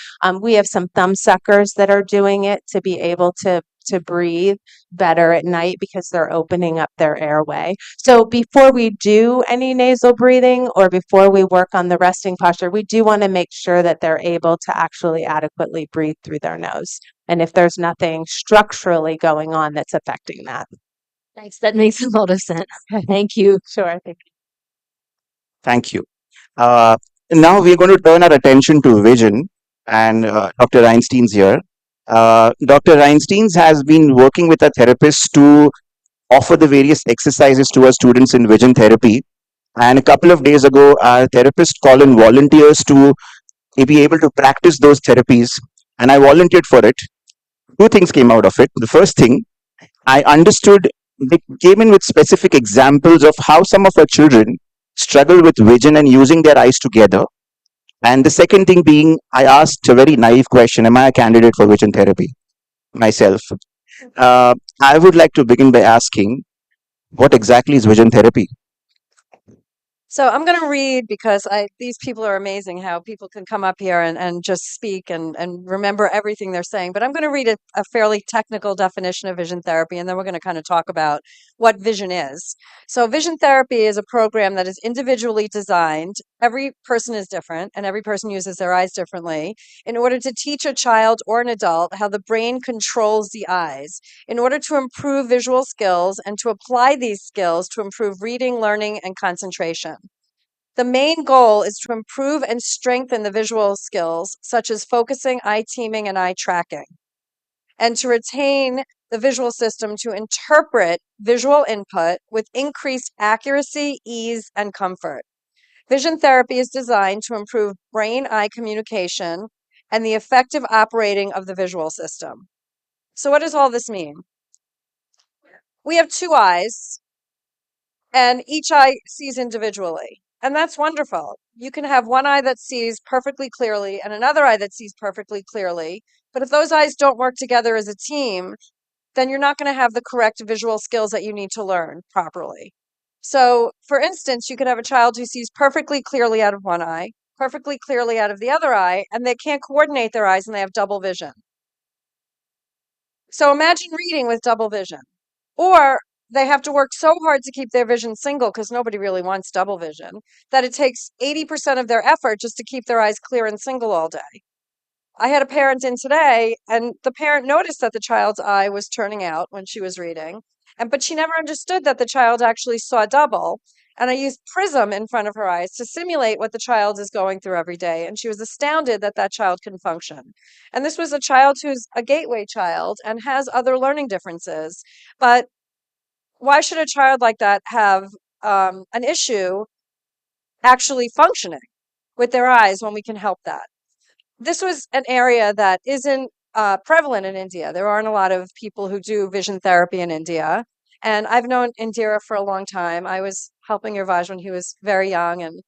We have some thumb suckers that are doing it to be able to breathe better at night because they're opening up their airway. So before we do any nasal breathing or before we work on the resting posture, we do want to make sure that they're able to actually adequately breathe through their nose. And if there's nothing structurally going on that's affecting that. Thanks. That makes a lot of sense. Thank you. Sure. Thank you. Uh, Now we're going to turn our attention to vision, and Dr. Einstein's here. Dr. Einstein's has been working with a therapist to offer the various exercises to our students in vision therapy. And a couple of days ago, our therapist called in volunteers to be able to practice those therapies, and I volunteered for it. Two things came out of it. The first thing, I understood, they came in with specific examples of how some of our children struggle with vision and using their eyes together. And the second thing being, I asked a very naive question: am I a candidate for vision therapy myself? I would like to begin by asking, what exactly is vision therapy? So I'm going to read because these people are amazing how people can come up here and just speak and remember everything they're saying. But I'm going to read a fairly technical definition of vision therapy, and then we're going to kind of talk about what vision is. So vision therapy is a program that is individually designed. Every person is different, and every person uses their eyes differently in order to teach a child or an adult how the brain controls the eyes in order to improve visual skills and to apply these skills to improve reading, learning, and concentration. The main goal is to improve and strengthen the visual skills, such as focusing, eye teaming, and eye tracking, and to retain the visual system to interpret visual input with increased accuracy, ease, and comfort. Vision therapy is designed to improve brain eye communication and the effective operating of the visual system. So, what does all this mean? We have two eyes, and each eye sees individually. And that's wonderful. You can have one eye that sees perfectly clearly and another eye that sees perfectly clearly. But if those eyes don't work together as a team, then you're not going to have the correct visual skills that you need to learn properly. So, for instance, you could have a child who sees perfectly clearly out of one eye, perfectly clearly out of the other eye, and they can't coordinate their eyes and they have double vision. So, imagine reading with double vision. Or they have to work so hard to keep their vision single because nobody really wants double vision that it takes 80% of their effort just to keep their eyes clear and single all day. I had a parent in today, and the parent noticed that the child's eye was turning out when she was reading, but she never understood that the child actually saw double. And I used Prism in front of her eyes to simulate what the child is going through every day. And she was astounded that that child can function. And this was a child who's a gateway child and has other learning differences. But why should a child like that have an issue actually functioning with their eyes when we can help that? This was an area that isn't prevalent in India. There aren't a lot of people who do vision therapy in India. And I've known Indira for a long time. I was helping Irvaj when he was very young, and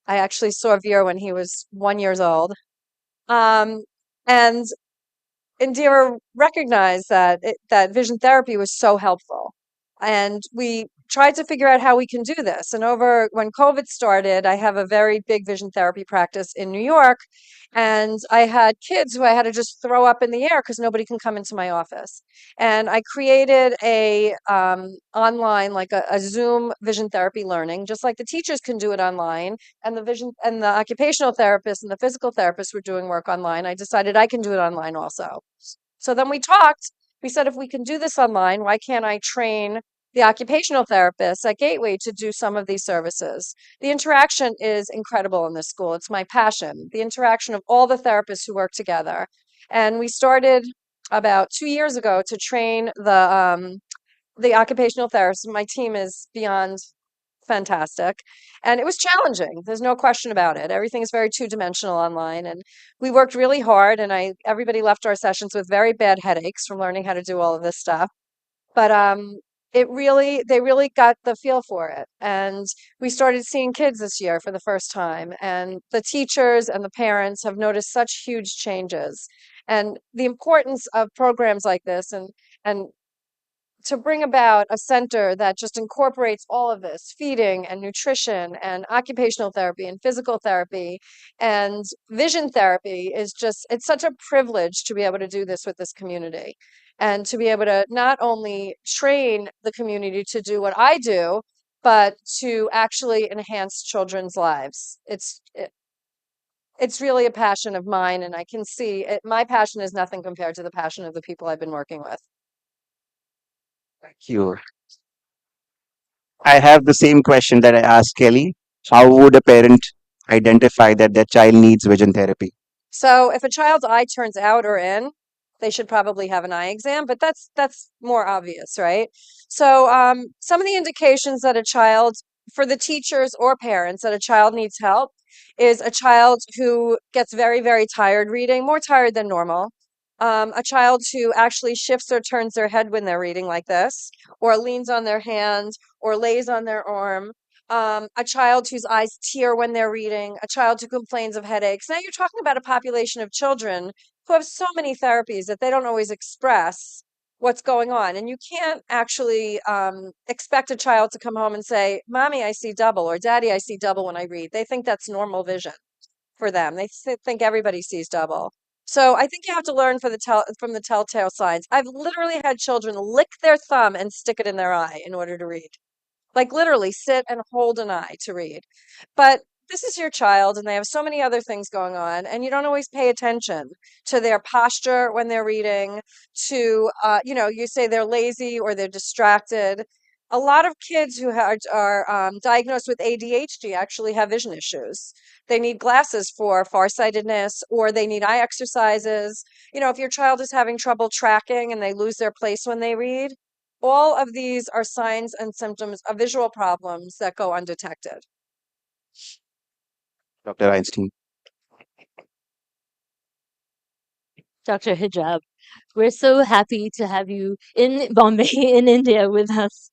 I actually saw Veer when he was 1 year old. And Indira recognized that vision therapy was so helpful. And we tried to figure out how we can do this. And over when COVID started, I have a very big vision therapy practice in New York. And I had kids who I had to just throw up in the air because nobody can come into my office. And I created a online, like a Zoom vision therapy learning, just like the teachers can do it online, and the vision and the occupational therapists and the physical therapists were doing work online. I decided I can do it online also. So then we talked. We said, if we can do this online, why can't I train the occupational therapists at Gateway to do some of these services? The interaction is incredible in this school. It's my passion, the interaction of all the therapists who work together. And we started about 2 years ago to train the occupational therapists. My team is beyond fantastic. And it was challenging. There's no question about it. Everything is very two-dimensional online. And we worked really hard, and everybody left our sessions with very bad headaches from learning how to do all of this stuff. But they really got the feel for it. And we started seeing kids this year for the first time. And the teachers and the parents have noticed such huge changes. And the importance of programs like this and to bring about a center that just incorporates all of this feeding and nutrition and occupational therapy and physical therapy and vision therapy is just, it's such a privilege to be able to do this with this community and to be able to not only train the community to do what I do, but to actually enhance children's lives. It's really a passion of mine, and I can see it, my passion is nothing compared to the passion of the people I've been working with. Thank you. I have the same question that I asked Kelly. How would a parent identify that their child needs vision therapy? So if a child's eye turns out or in, they should probably have an eye exam, but that's more obvious, right? So some of the indications that a child, for the teachers or parents, that a child needs help is a child who gets very, very tired reading, more tired than normal. A child who actually shifts or turns their head when they're reading like this, or leans on their hand, or lays on their arm, a child whose eyes tear when they're reading, a child who complains of headaches. Now you're talking about a population of children who have so many therapies that they don't always express what's going on. And you can't actually expect a child to come home and say, Mommy, I see double, or Daddy, I see double when I read. They think that's normal vision for them. They think everybody sees double. So I think you have to learn from the telltale signs. I've literally had children lick their thumb and stick it in their eye in order to read, like literally sit and hold an eye to read. But this is your child, and they have so many other things going on, and you don't always pay attention to their posture when they're reading, to, you say they're lazy or they're distracted. A lot of kids who are diagnosed with ADHD actually have vision issues. They need glasses for farsightedness, or they need eye exercises. If your child is having trouble tracking and they lose their place when they read, all of these are signs and symptoms of visual problems that go undetected. Dr. Einstein. Dr. Hijab. We're so happy to have you in Bombay, in India, with us,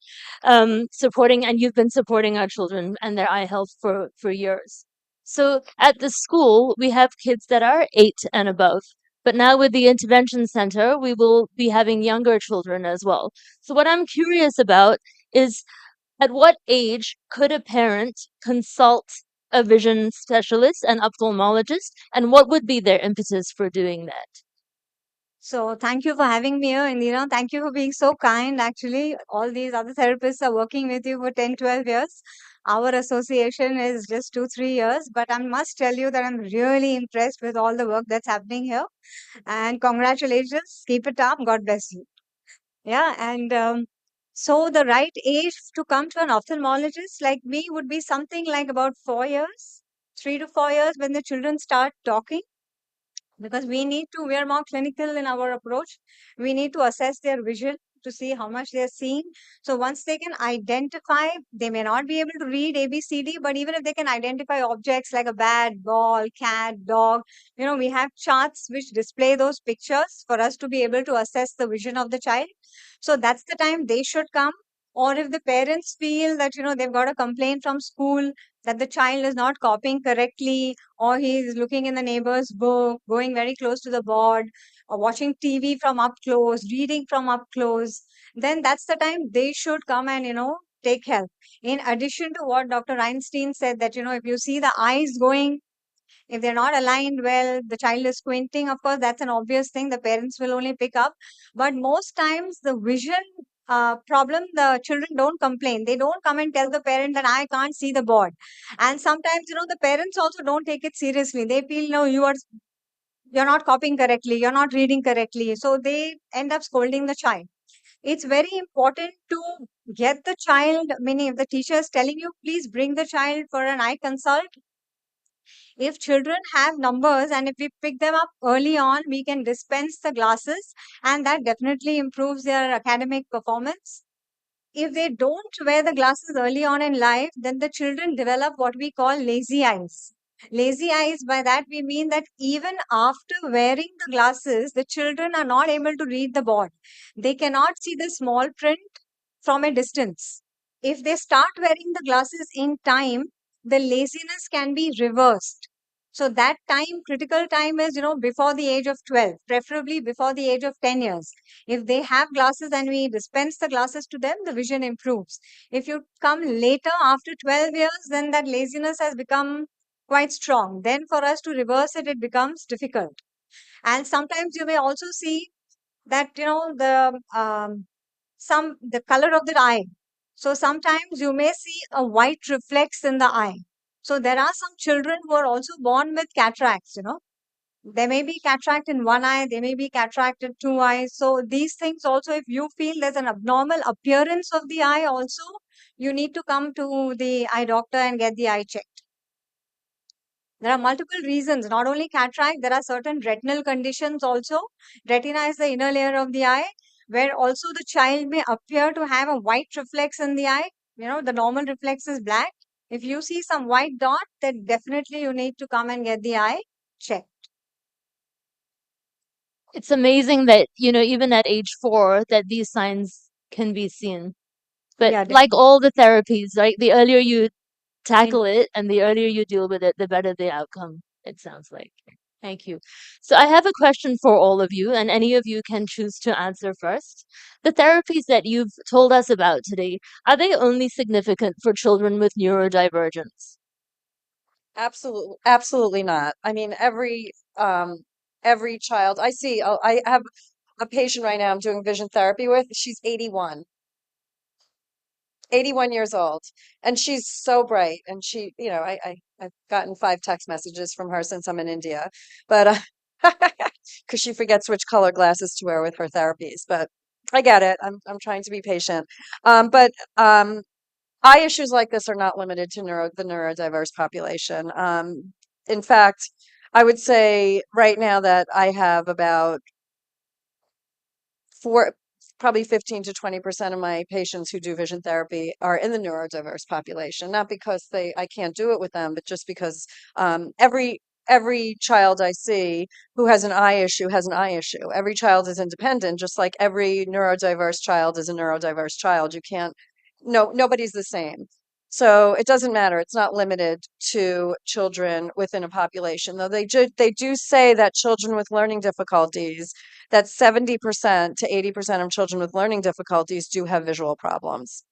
supporting, and you've been supporting our children and their eye health for years. So at the school, we have kids that are 8 and above, but now with the intervention center, we will be having younger children as well. So what I'm curious about is, at what age could a parent consult a vision specialist and ophthalmologist, and what would be their impetus for doing that? So thank you for having me here, Indira. Thank you for being so kind. Actually, all these other therapists are working with you for 10, 12 years. Our association is just 2, 3 years, but I must tell you that I'm really impressed with all the work that's happening here. And congratulations. Keep it up. God bless you. Yeah. And so the right age to come to an ophthalmologist like me would be something like about 4 years, 3 to 4 years, when the children start talking, because we are more clinical in our approach. We need to assess their vision to see how much they're seeing. So once they can identify, they may not be able to read ABCD, but even if they can identify objects like a bat, ball, cat, dog, we have charts which display those pictures for us to be able to assess the vision of the child. So that's the time they should come. Or if the parents feel that, they've got a complaint from school that the child is not copying correctly, or he is looking in the neighbor's book, going very close to the board, or watching TV from up close, reading from up close, then that's the time they should come and, take help. In addition to what Dr. Einstein said, that, if you see the eyes going, if they're not aligned well, the child is squinting, of course, that's an obvious thing. The parents will only pick up. But most times, the vision problem, the children don't complain. They don't come and tell the parent that I can't see the board. And sometimes, the parents also don't take it seriously. They feel, no, you're not copying correctly, you're not reading correctly. So they end up scolding the child. It's very important to get the child, meaning if the teacher is telling you, please bring the child for an eye consult. If children have numbers and if we pick them up early on, we can dispense the glasses, and that definitely improves their academic performance. if they don't wear the glasses early on in life, then the children develop what we call lazy eyes. Lazy eyes, by that we mean that even after wearing the glasses, the children are not able to read the board. They cannot see the small print from a distance. If they start wearing the glasses in time, the laziness can be reversed. So that time, critical time is, before the age of 12, preferably before the age of 10 years. If they have glasses and we dispense the glasses to them, the vision improves. If you come later after 12 years, then that laziness has become quite strong. Then for us to reverse it, it becomes difficult. And sometimes you may also see that, the color of the eye. So sometimes you may see a white reflex in the eye. So there are some children who are also born with cataracts. There may be cataract in one eye, there may be cataract in two eyes. So these things also, if you feel there's an abnormal appearance of the eye also, you need to come to the eye doctor and get the eye checked. There are multiple reasons, not only cataract, there are certain retinal conditions also. Retina is the inner layer of the eye, where also the child may appear to have a white reflex in the eye. The normal reflex is black. If you see some white dot, then definitely you need to come and get the eye checked. It's amazing that, even at age 4, that these signs can be seen. But Yeah, like definitely. all the therapies, right? The earlier you tackle it and the earlier you deal with it, the better the outcome, it sounds like. Thank you. So I have a question for all of you, and any of you can choose to answer first. The therapies that you've told us about today, are they only significant for children with neurodivergence? Absolutely, absolutely not. I mean, every child I see, I have a patient right now I'm doing vision therapy with. She's 81 years old, and she's so bright. And she, I've gotten 5 text messages from her since I'm in India, but because she forgets which color glasses to wear with her therapies. But I get it. I'm trying to be patient. But eye issues like this are not limited to the neurodiverse population. In fact, I would say right now that I have about four, probably 15 to 20% of my patients who do vision therapy are in the neurodiverse population. Not because I can't do it with them, but just because every child I see who has an eye issue has an eye issue. Every child is independent, just like every neurodiverse child is a neurodiverse child. You can't, no, nobody's the same. So it doesn't matter. It's not limited to children within a population, though they do say that children with learning difficulties, that 70% to 80% of children with learning difficulties do have visual problems.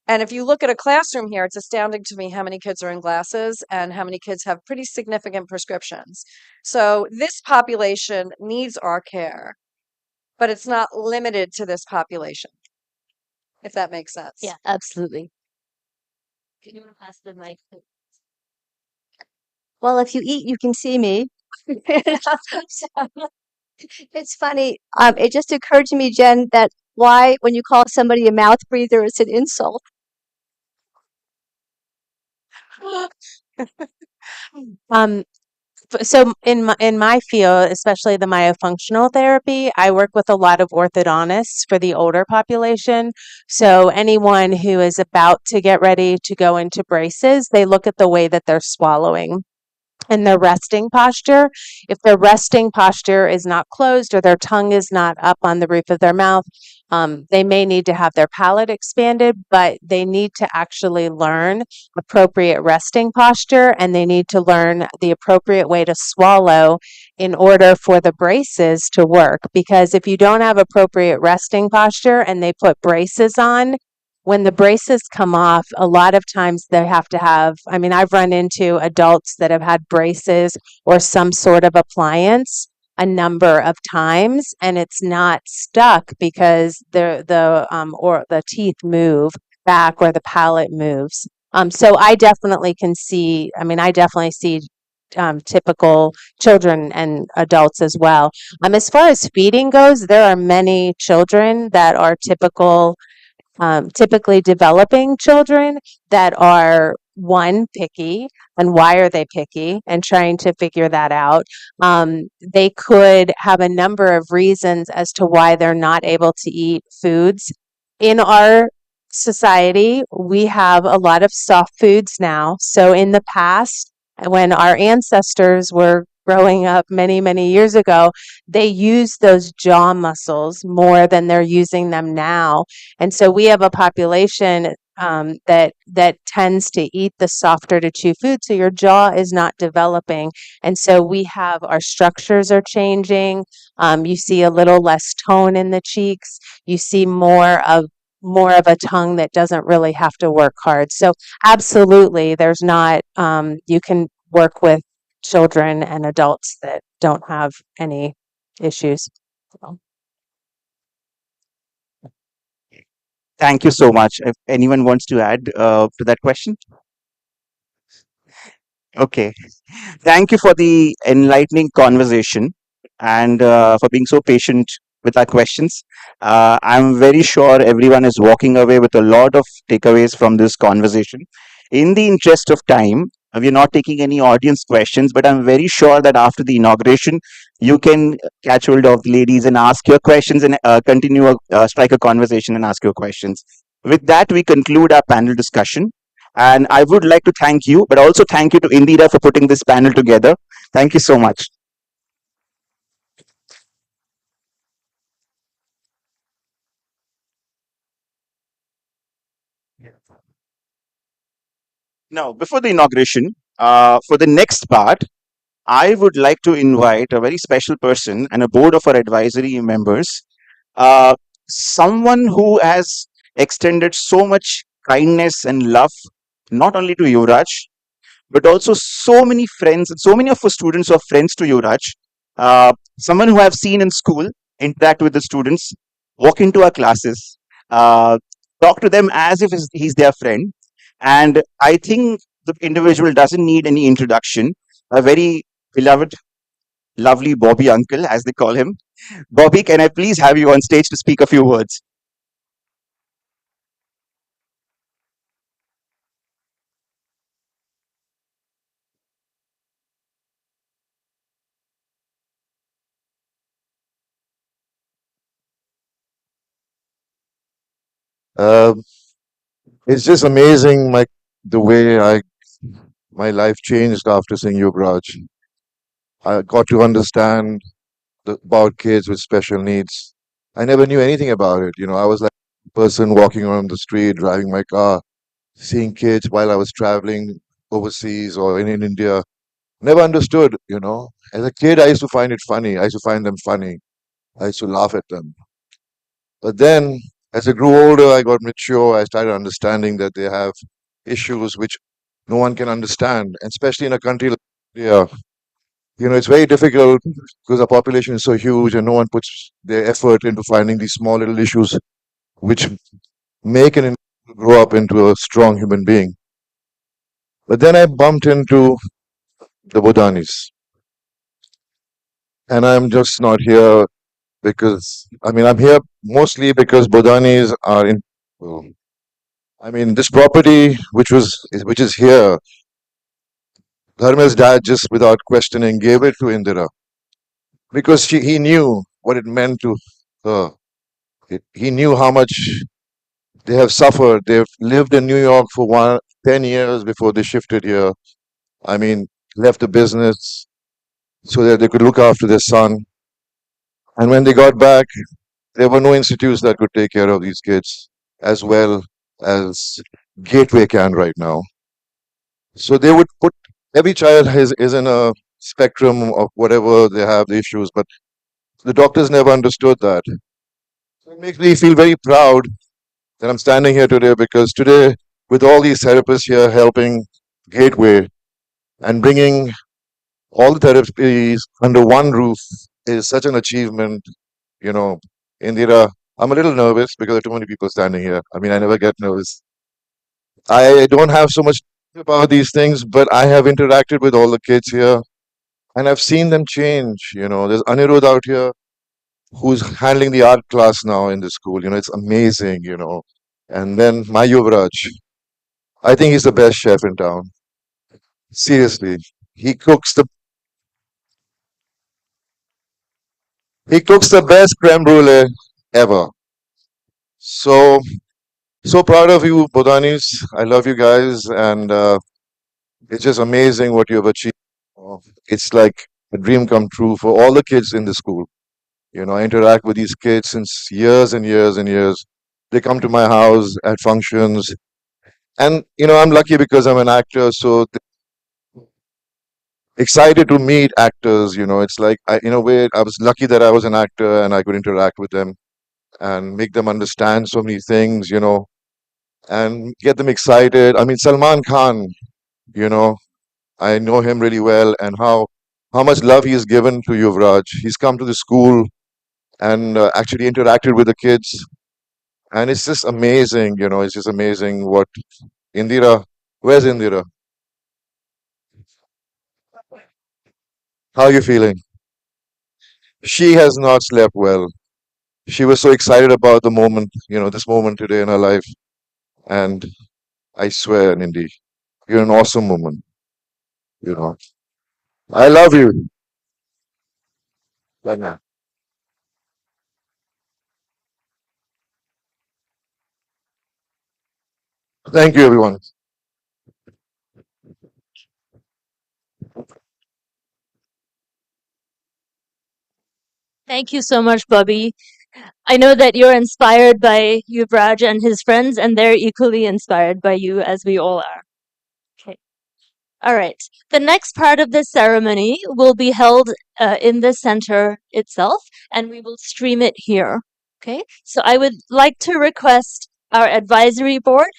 And if you look at a classroom here, it's astounding to me how many kids are in glasses and how many kids have pretty significant prescriptions. So this population needs our care, but it's not limited to this population, if that makes sense. Yeah, absolutely. Can you pass the mic? Well, if you eat, you can see me. It's funny. It just occurred to me, Jen, that why, when you call somebody a mouth breather, it's an insult. Um, so in my field, especially the myofunctional therapy, I work with a lot of orthodontists for the older population. So anyone who is about to get ready to go into braces, they look at the way that they're swallowing and their resting posture. If their resting posture is not closed or their tongue is not up on the roof of their mouth, they may need to have their palate expanded, but they need to actually learn appropriate resting posture and they need to learn the appropriate way to swallow in order for the braces to work. Because if you don't have appropriate resting posture and they put braces on, when the braces come off, a lot of times they have to have, I mean, I've run into adults that have had braces or some sort of appliance a number of times and it's not stuck because the teeth move back or the palate moves. So I definitely can see, I definitely see typical children and adults as well. As far as feeding goes, there are many children that are typically developing children that are picky, and why are they picky, and trying to figure that out. They could have a number of reasons as to why they're not able to eat foods in our society, we have a lot of soft foods now. So in the past, when our ancestors were growing up many, many years ago, they used those jaw muscles more than they're using them now. And so we have a population that tends to eat the softer to chew food. So your jaw is not developing. And so we have our structures are changing. You see a little less tone in the cheeks. You see more of a tongue that doesn't really have to work hard. So absolutely, there's not, you can work with children and adults that don't have any issues. So. Thank you so much. If anyone wants to add to that question? Okay. Thank you for the enlightening conversation and for being so patient with our questions. I'm very sure everyone is walking away with a lot of takeaways from this conversation. In the interest of time, we're not taking any audience questions, but I'm very sure that after the inauguration, you can catch hold of the ladies and ask your questions and continue strike a conversation and ask your questions. With that, we conclude our panel discussion. And I would like to thank you, but also thank you to Indira for putting this panel together. Thank you so much. Now, before the inauguration, for the next part, I would like to invite a very special person and a board of our advisory members, uh, someone who has extended so much kindness and love, not only to Yuvraj, but also so many friends and so many of our students are friends to Yuvraj. Someone who I've seen in school interact with the students, walk into our classes, uh, talk to them as if he's their friend. And I think the individual doesn't need any introduction. A very beloved, lovely Bobby uncle, as they call him. Bobby, can I please have you on stage to speak a few words? Um, it's just amazing, the way my life changed after seeing Yuvraj. I got to understand about kids with special needs. I never knew anything about it. I was like a person walking around the street, driving my car, seeing kids while I was traveling overseas or in India. Never understood. As a kid, I used to find it funny. I used to find them funny. I used to laugh at them. But then, as I grew older, I got mature. I started understanding that they have issues which no one can understand, and especially in a country like India. It's very difficult because the population is so huge and no one puts their effort into finding these small little issues which make an individual grow up into a strong human being. But then I bumped into the Bodhanis, and I'm just not here because, I'm here mostly because Bodhanis are in. Well, this property which is here, Dharma's dad just without questioning gave it to Indira because he knew what it meant to her. He knew how much they have suffered. They've lived in New York for 10 years before they shifted here. I mean, left the business so that they could look after their son. And when they got back, there were no institutes that could take care of these kids as well as Gateway can right now. So they would put every child is in a spectrum of whatever they have the issues, but the doctors never understood that. So it makes me feel very proud that I'm standing here today because today, with all these therapists here helping Gateway and bringing all the therapies under one roof is such an achievement. You know, Indira, I'm a little nervous because there are too many people standing here. I never get nervous. I don't have so much about these things, but I have interacted with all the kids here and I've seen them change. There's Anirudh out here who's handling the art class now in the school. It's amazing. And then my Yuvraj, I think he's the best chef in town. Seriously, he cooks the he cooks the best creme brulee ever. So So proud of you, Bodanis. I love you guys, and it's just amazing what you have achieved. It's like a dream come true for all the kids in the school. I interact with these kids since years and years and years. They come to my house at functions, and I'm lucky because I'm an actor, so excited to meet actors. It's like in a way, I was lucky that I was an actor and I could interact with them and make them understand so many things. And get them excited. I mean, Salman Khan. You know, I know him really well, and how much love he has given to Yuvraj. He's come to the school and actually interacted with the kids, and it's just amazing. It's just amazing what Indira. Where's Indira? How are you feeling? She has not slept well. She was so excited about the moment, this moment today in her life. And I swear, Nindi, you're an awesome woman. You know, I love you. Lana. Thank you, everyone. Thank you so much, Bobby. I know that you're inspired by Yuvraj and his friends, and they're equally inspired by you, as we all are. Okay. All right. The next part of this ceremony will be held in the center itself, and we will stream it here. Okay. So I would like to request our advisory board,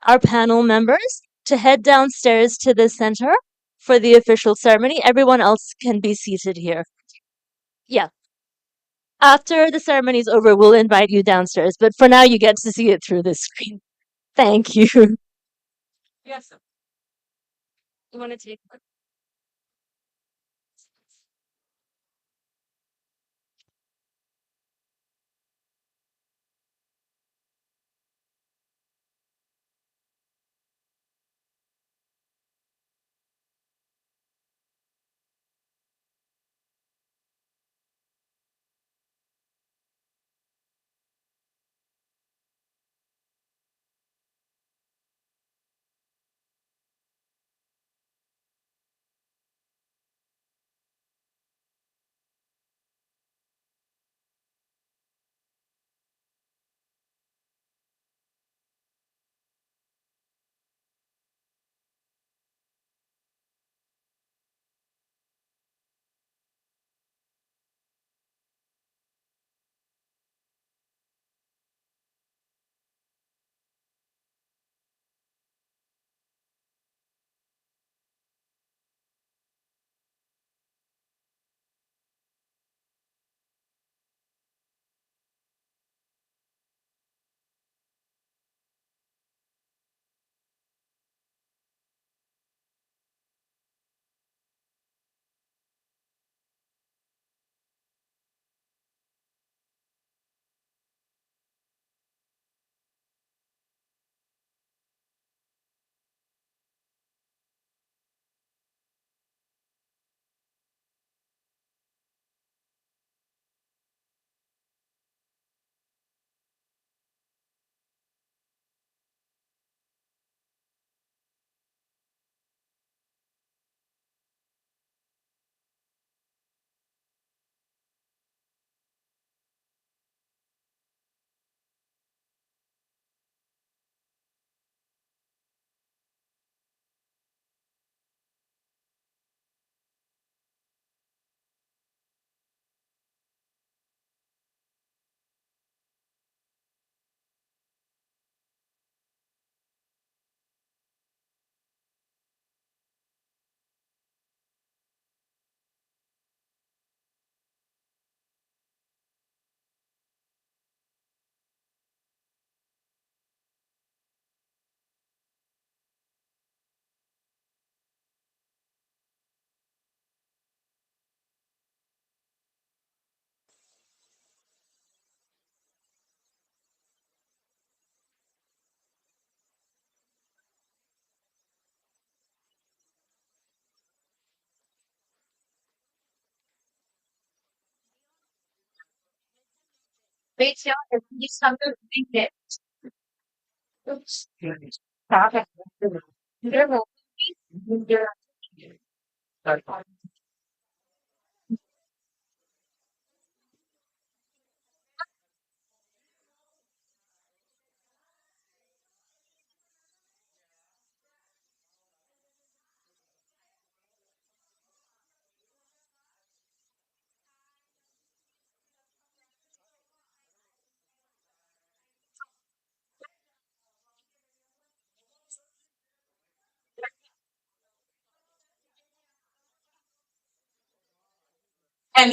our panel members, to head downstairs to the center for the official ceremony. Everyone else can be seated here. Yeah. After the ceremony is over, we'll invite you downstairs, but for now, you get to see it through the screen. Thank you. Yes. You want to take one? Wait, yeah, please come to bring it. And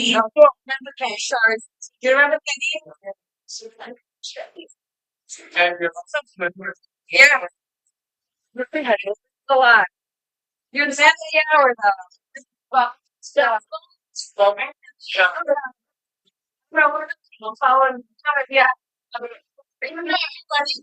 you also remember Kenny. Do you remember Kenny? Yeah. A lot. You're the man of the hour, though. Well, stuff. Yeah. Well, we're following. Yeah. Even though everybody's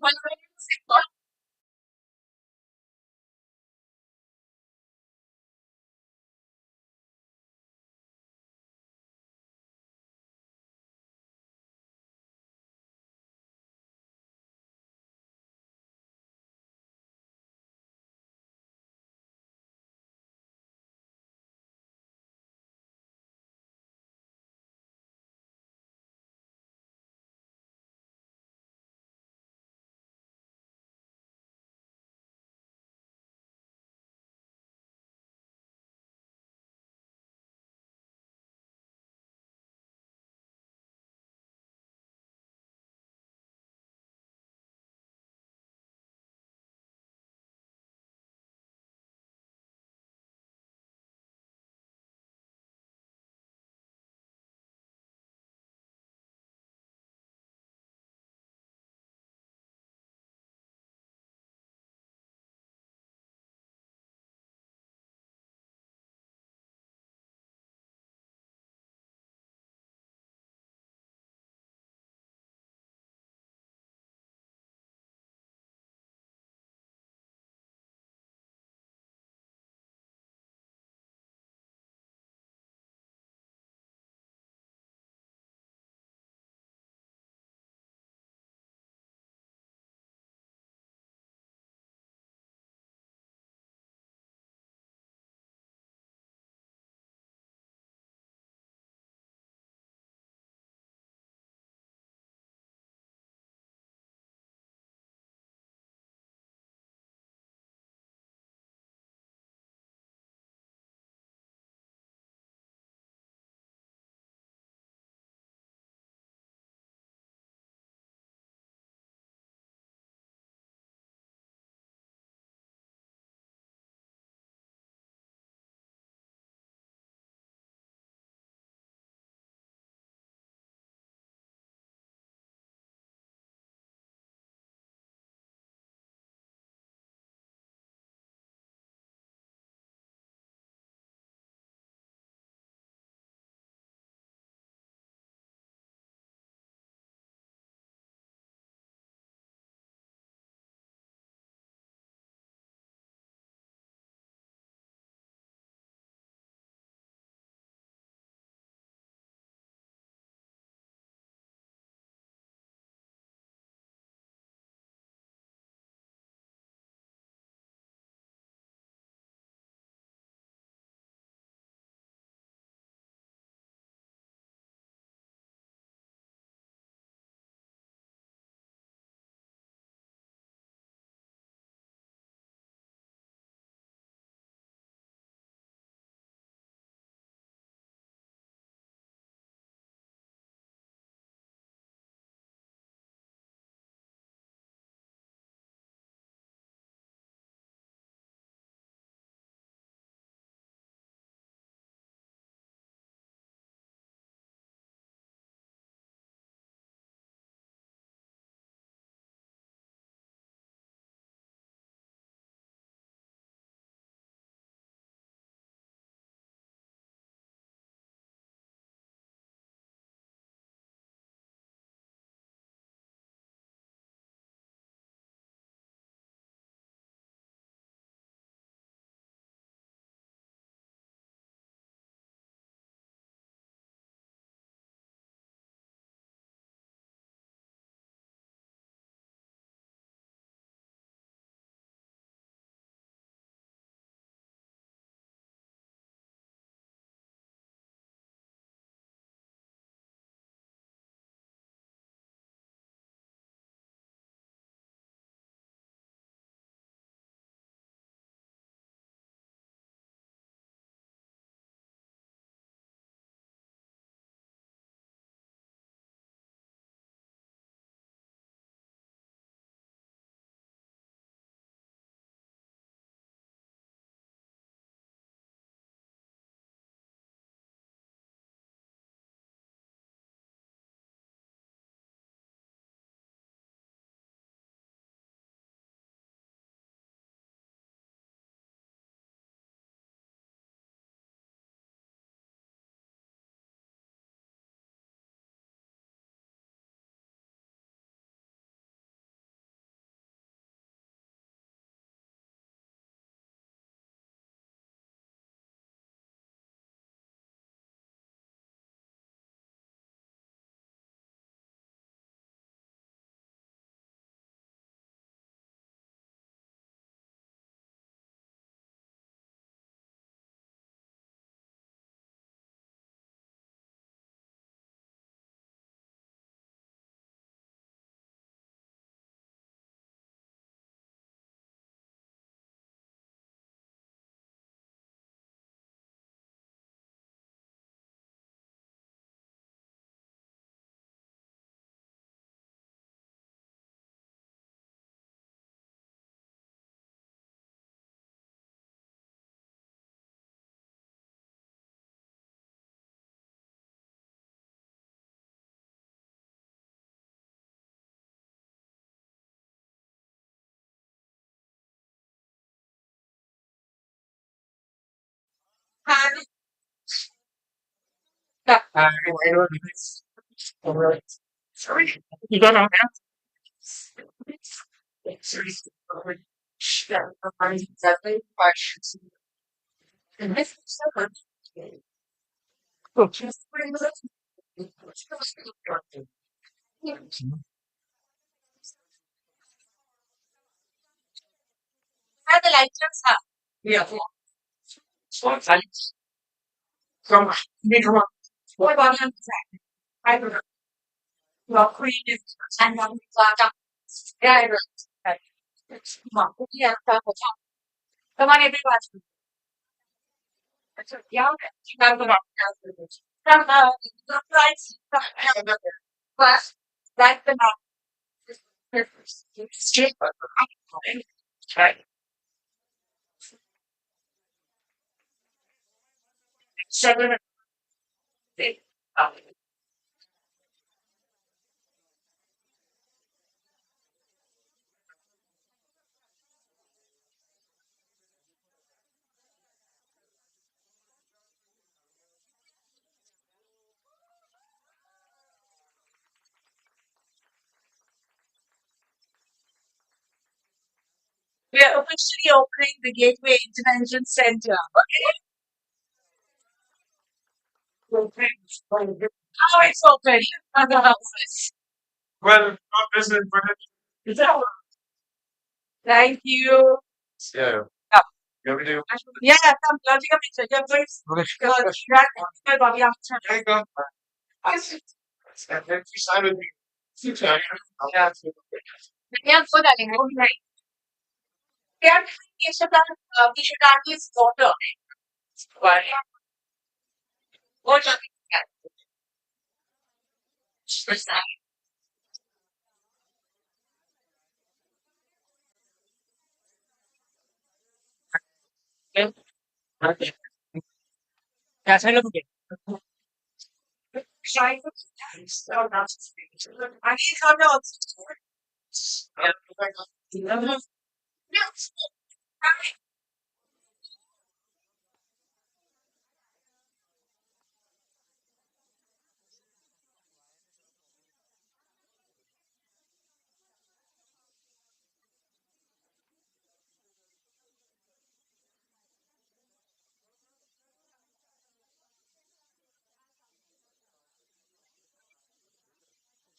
We are officially opening the Gateway Intervention Center. Okay. How it's open? Well, not President, but thank you. Yeah. Yeah. You want me to? Yeah, come, take a picture. Yeah, please. Okay. Bobby, there you go. And then you sign with me. Yeah. Yeah, so darling, I would like. Yeah, we should have his daughter. Why? What? That's I love it. Shy. I need some notes.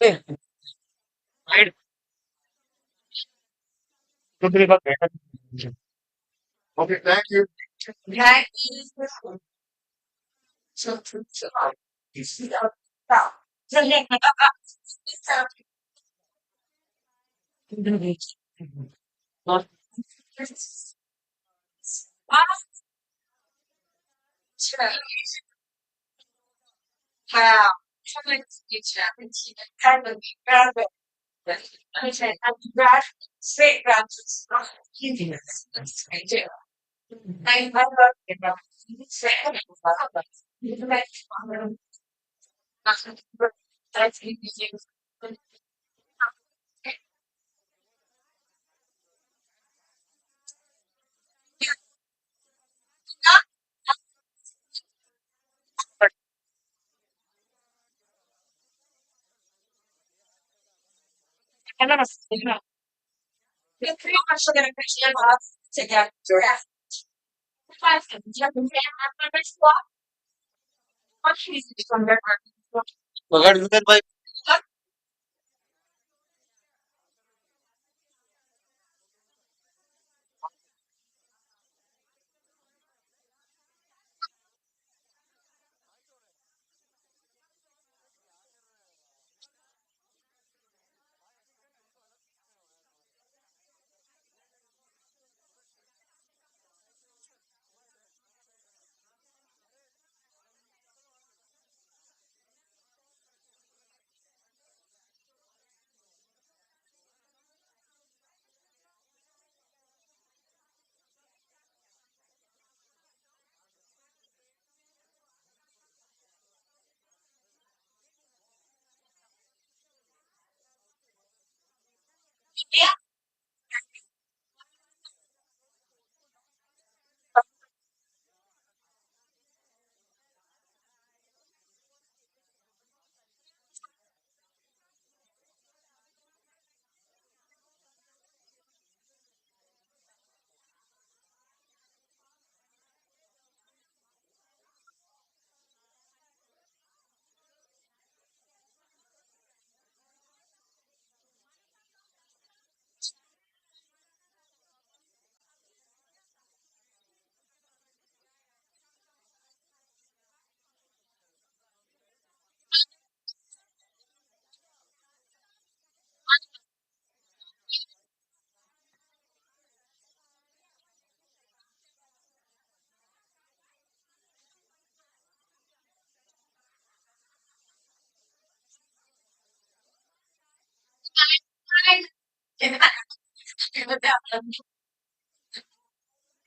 Yeah. Right. Okay, thank you. Thank you.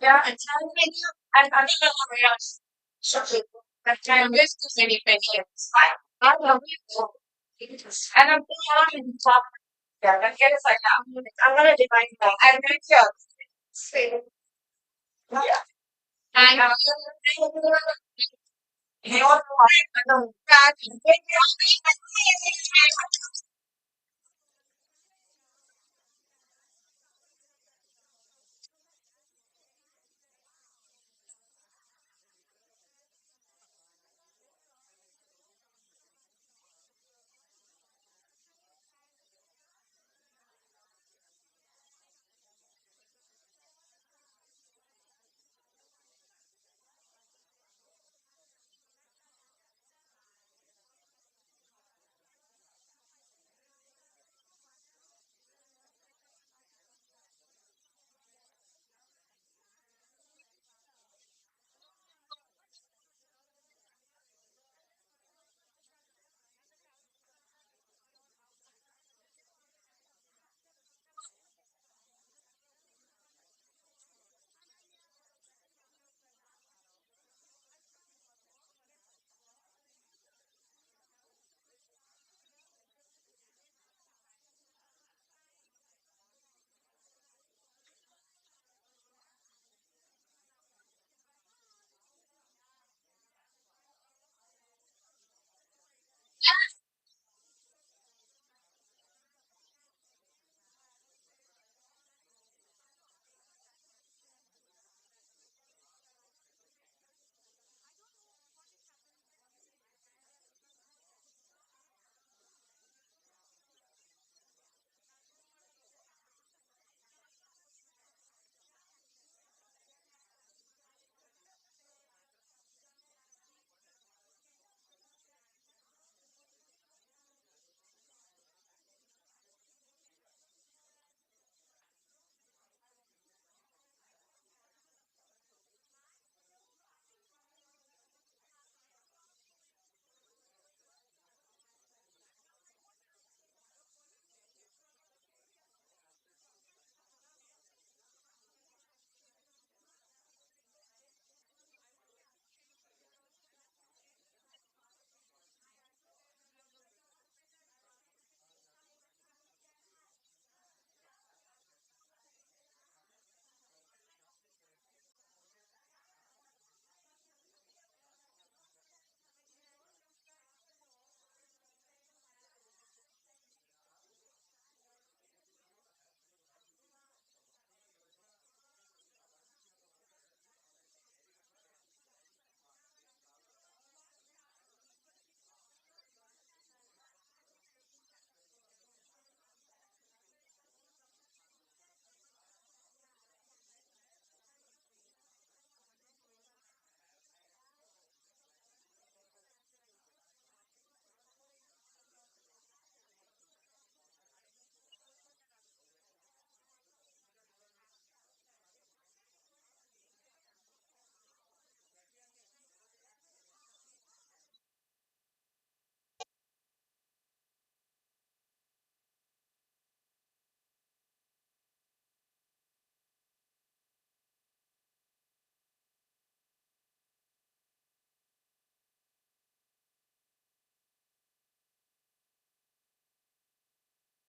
Yeah, and tell me you and I don't know where else. So that time is to many pensions. I love you. And I'm going on in top. Yeah, and here is like I'm gonna divide that. I'm going to say yeah. And you know what? I know that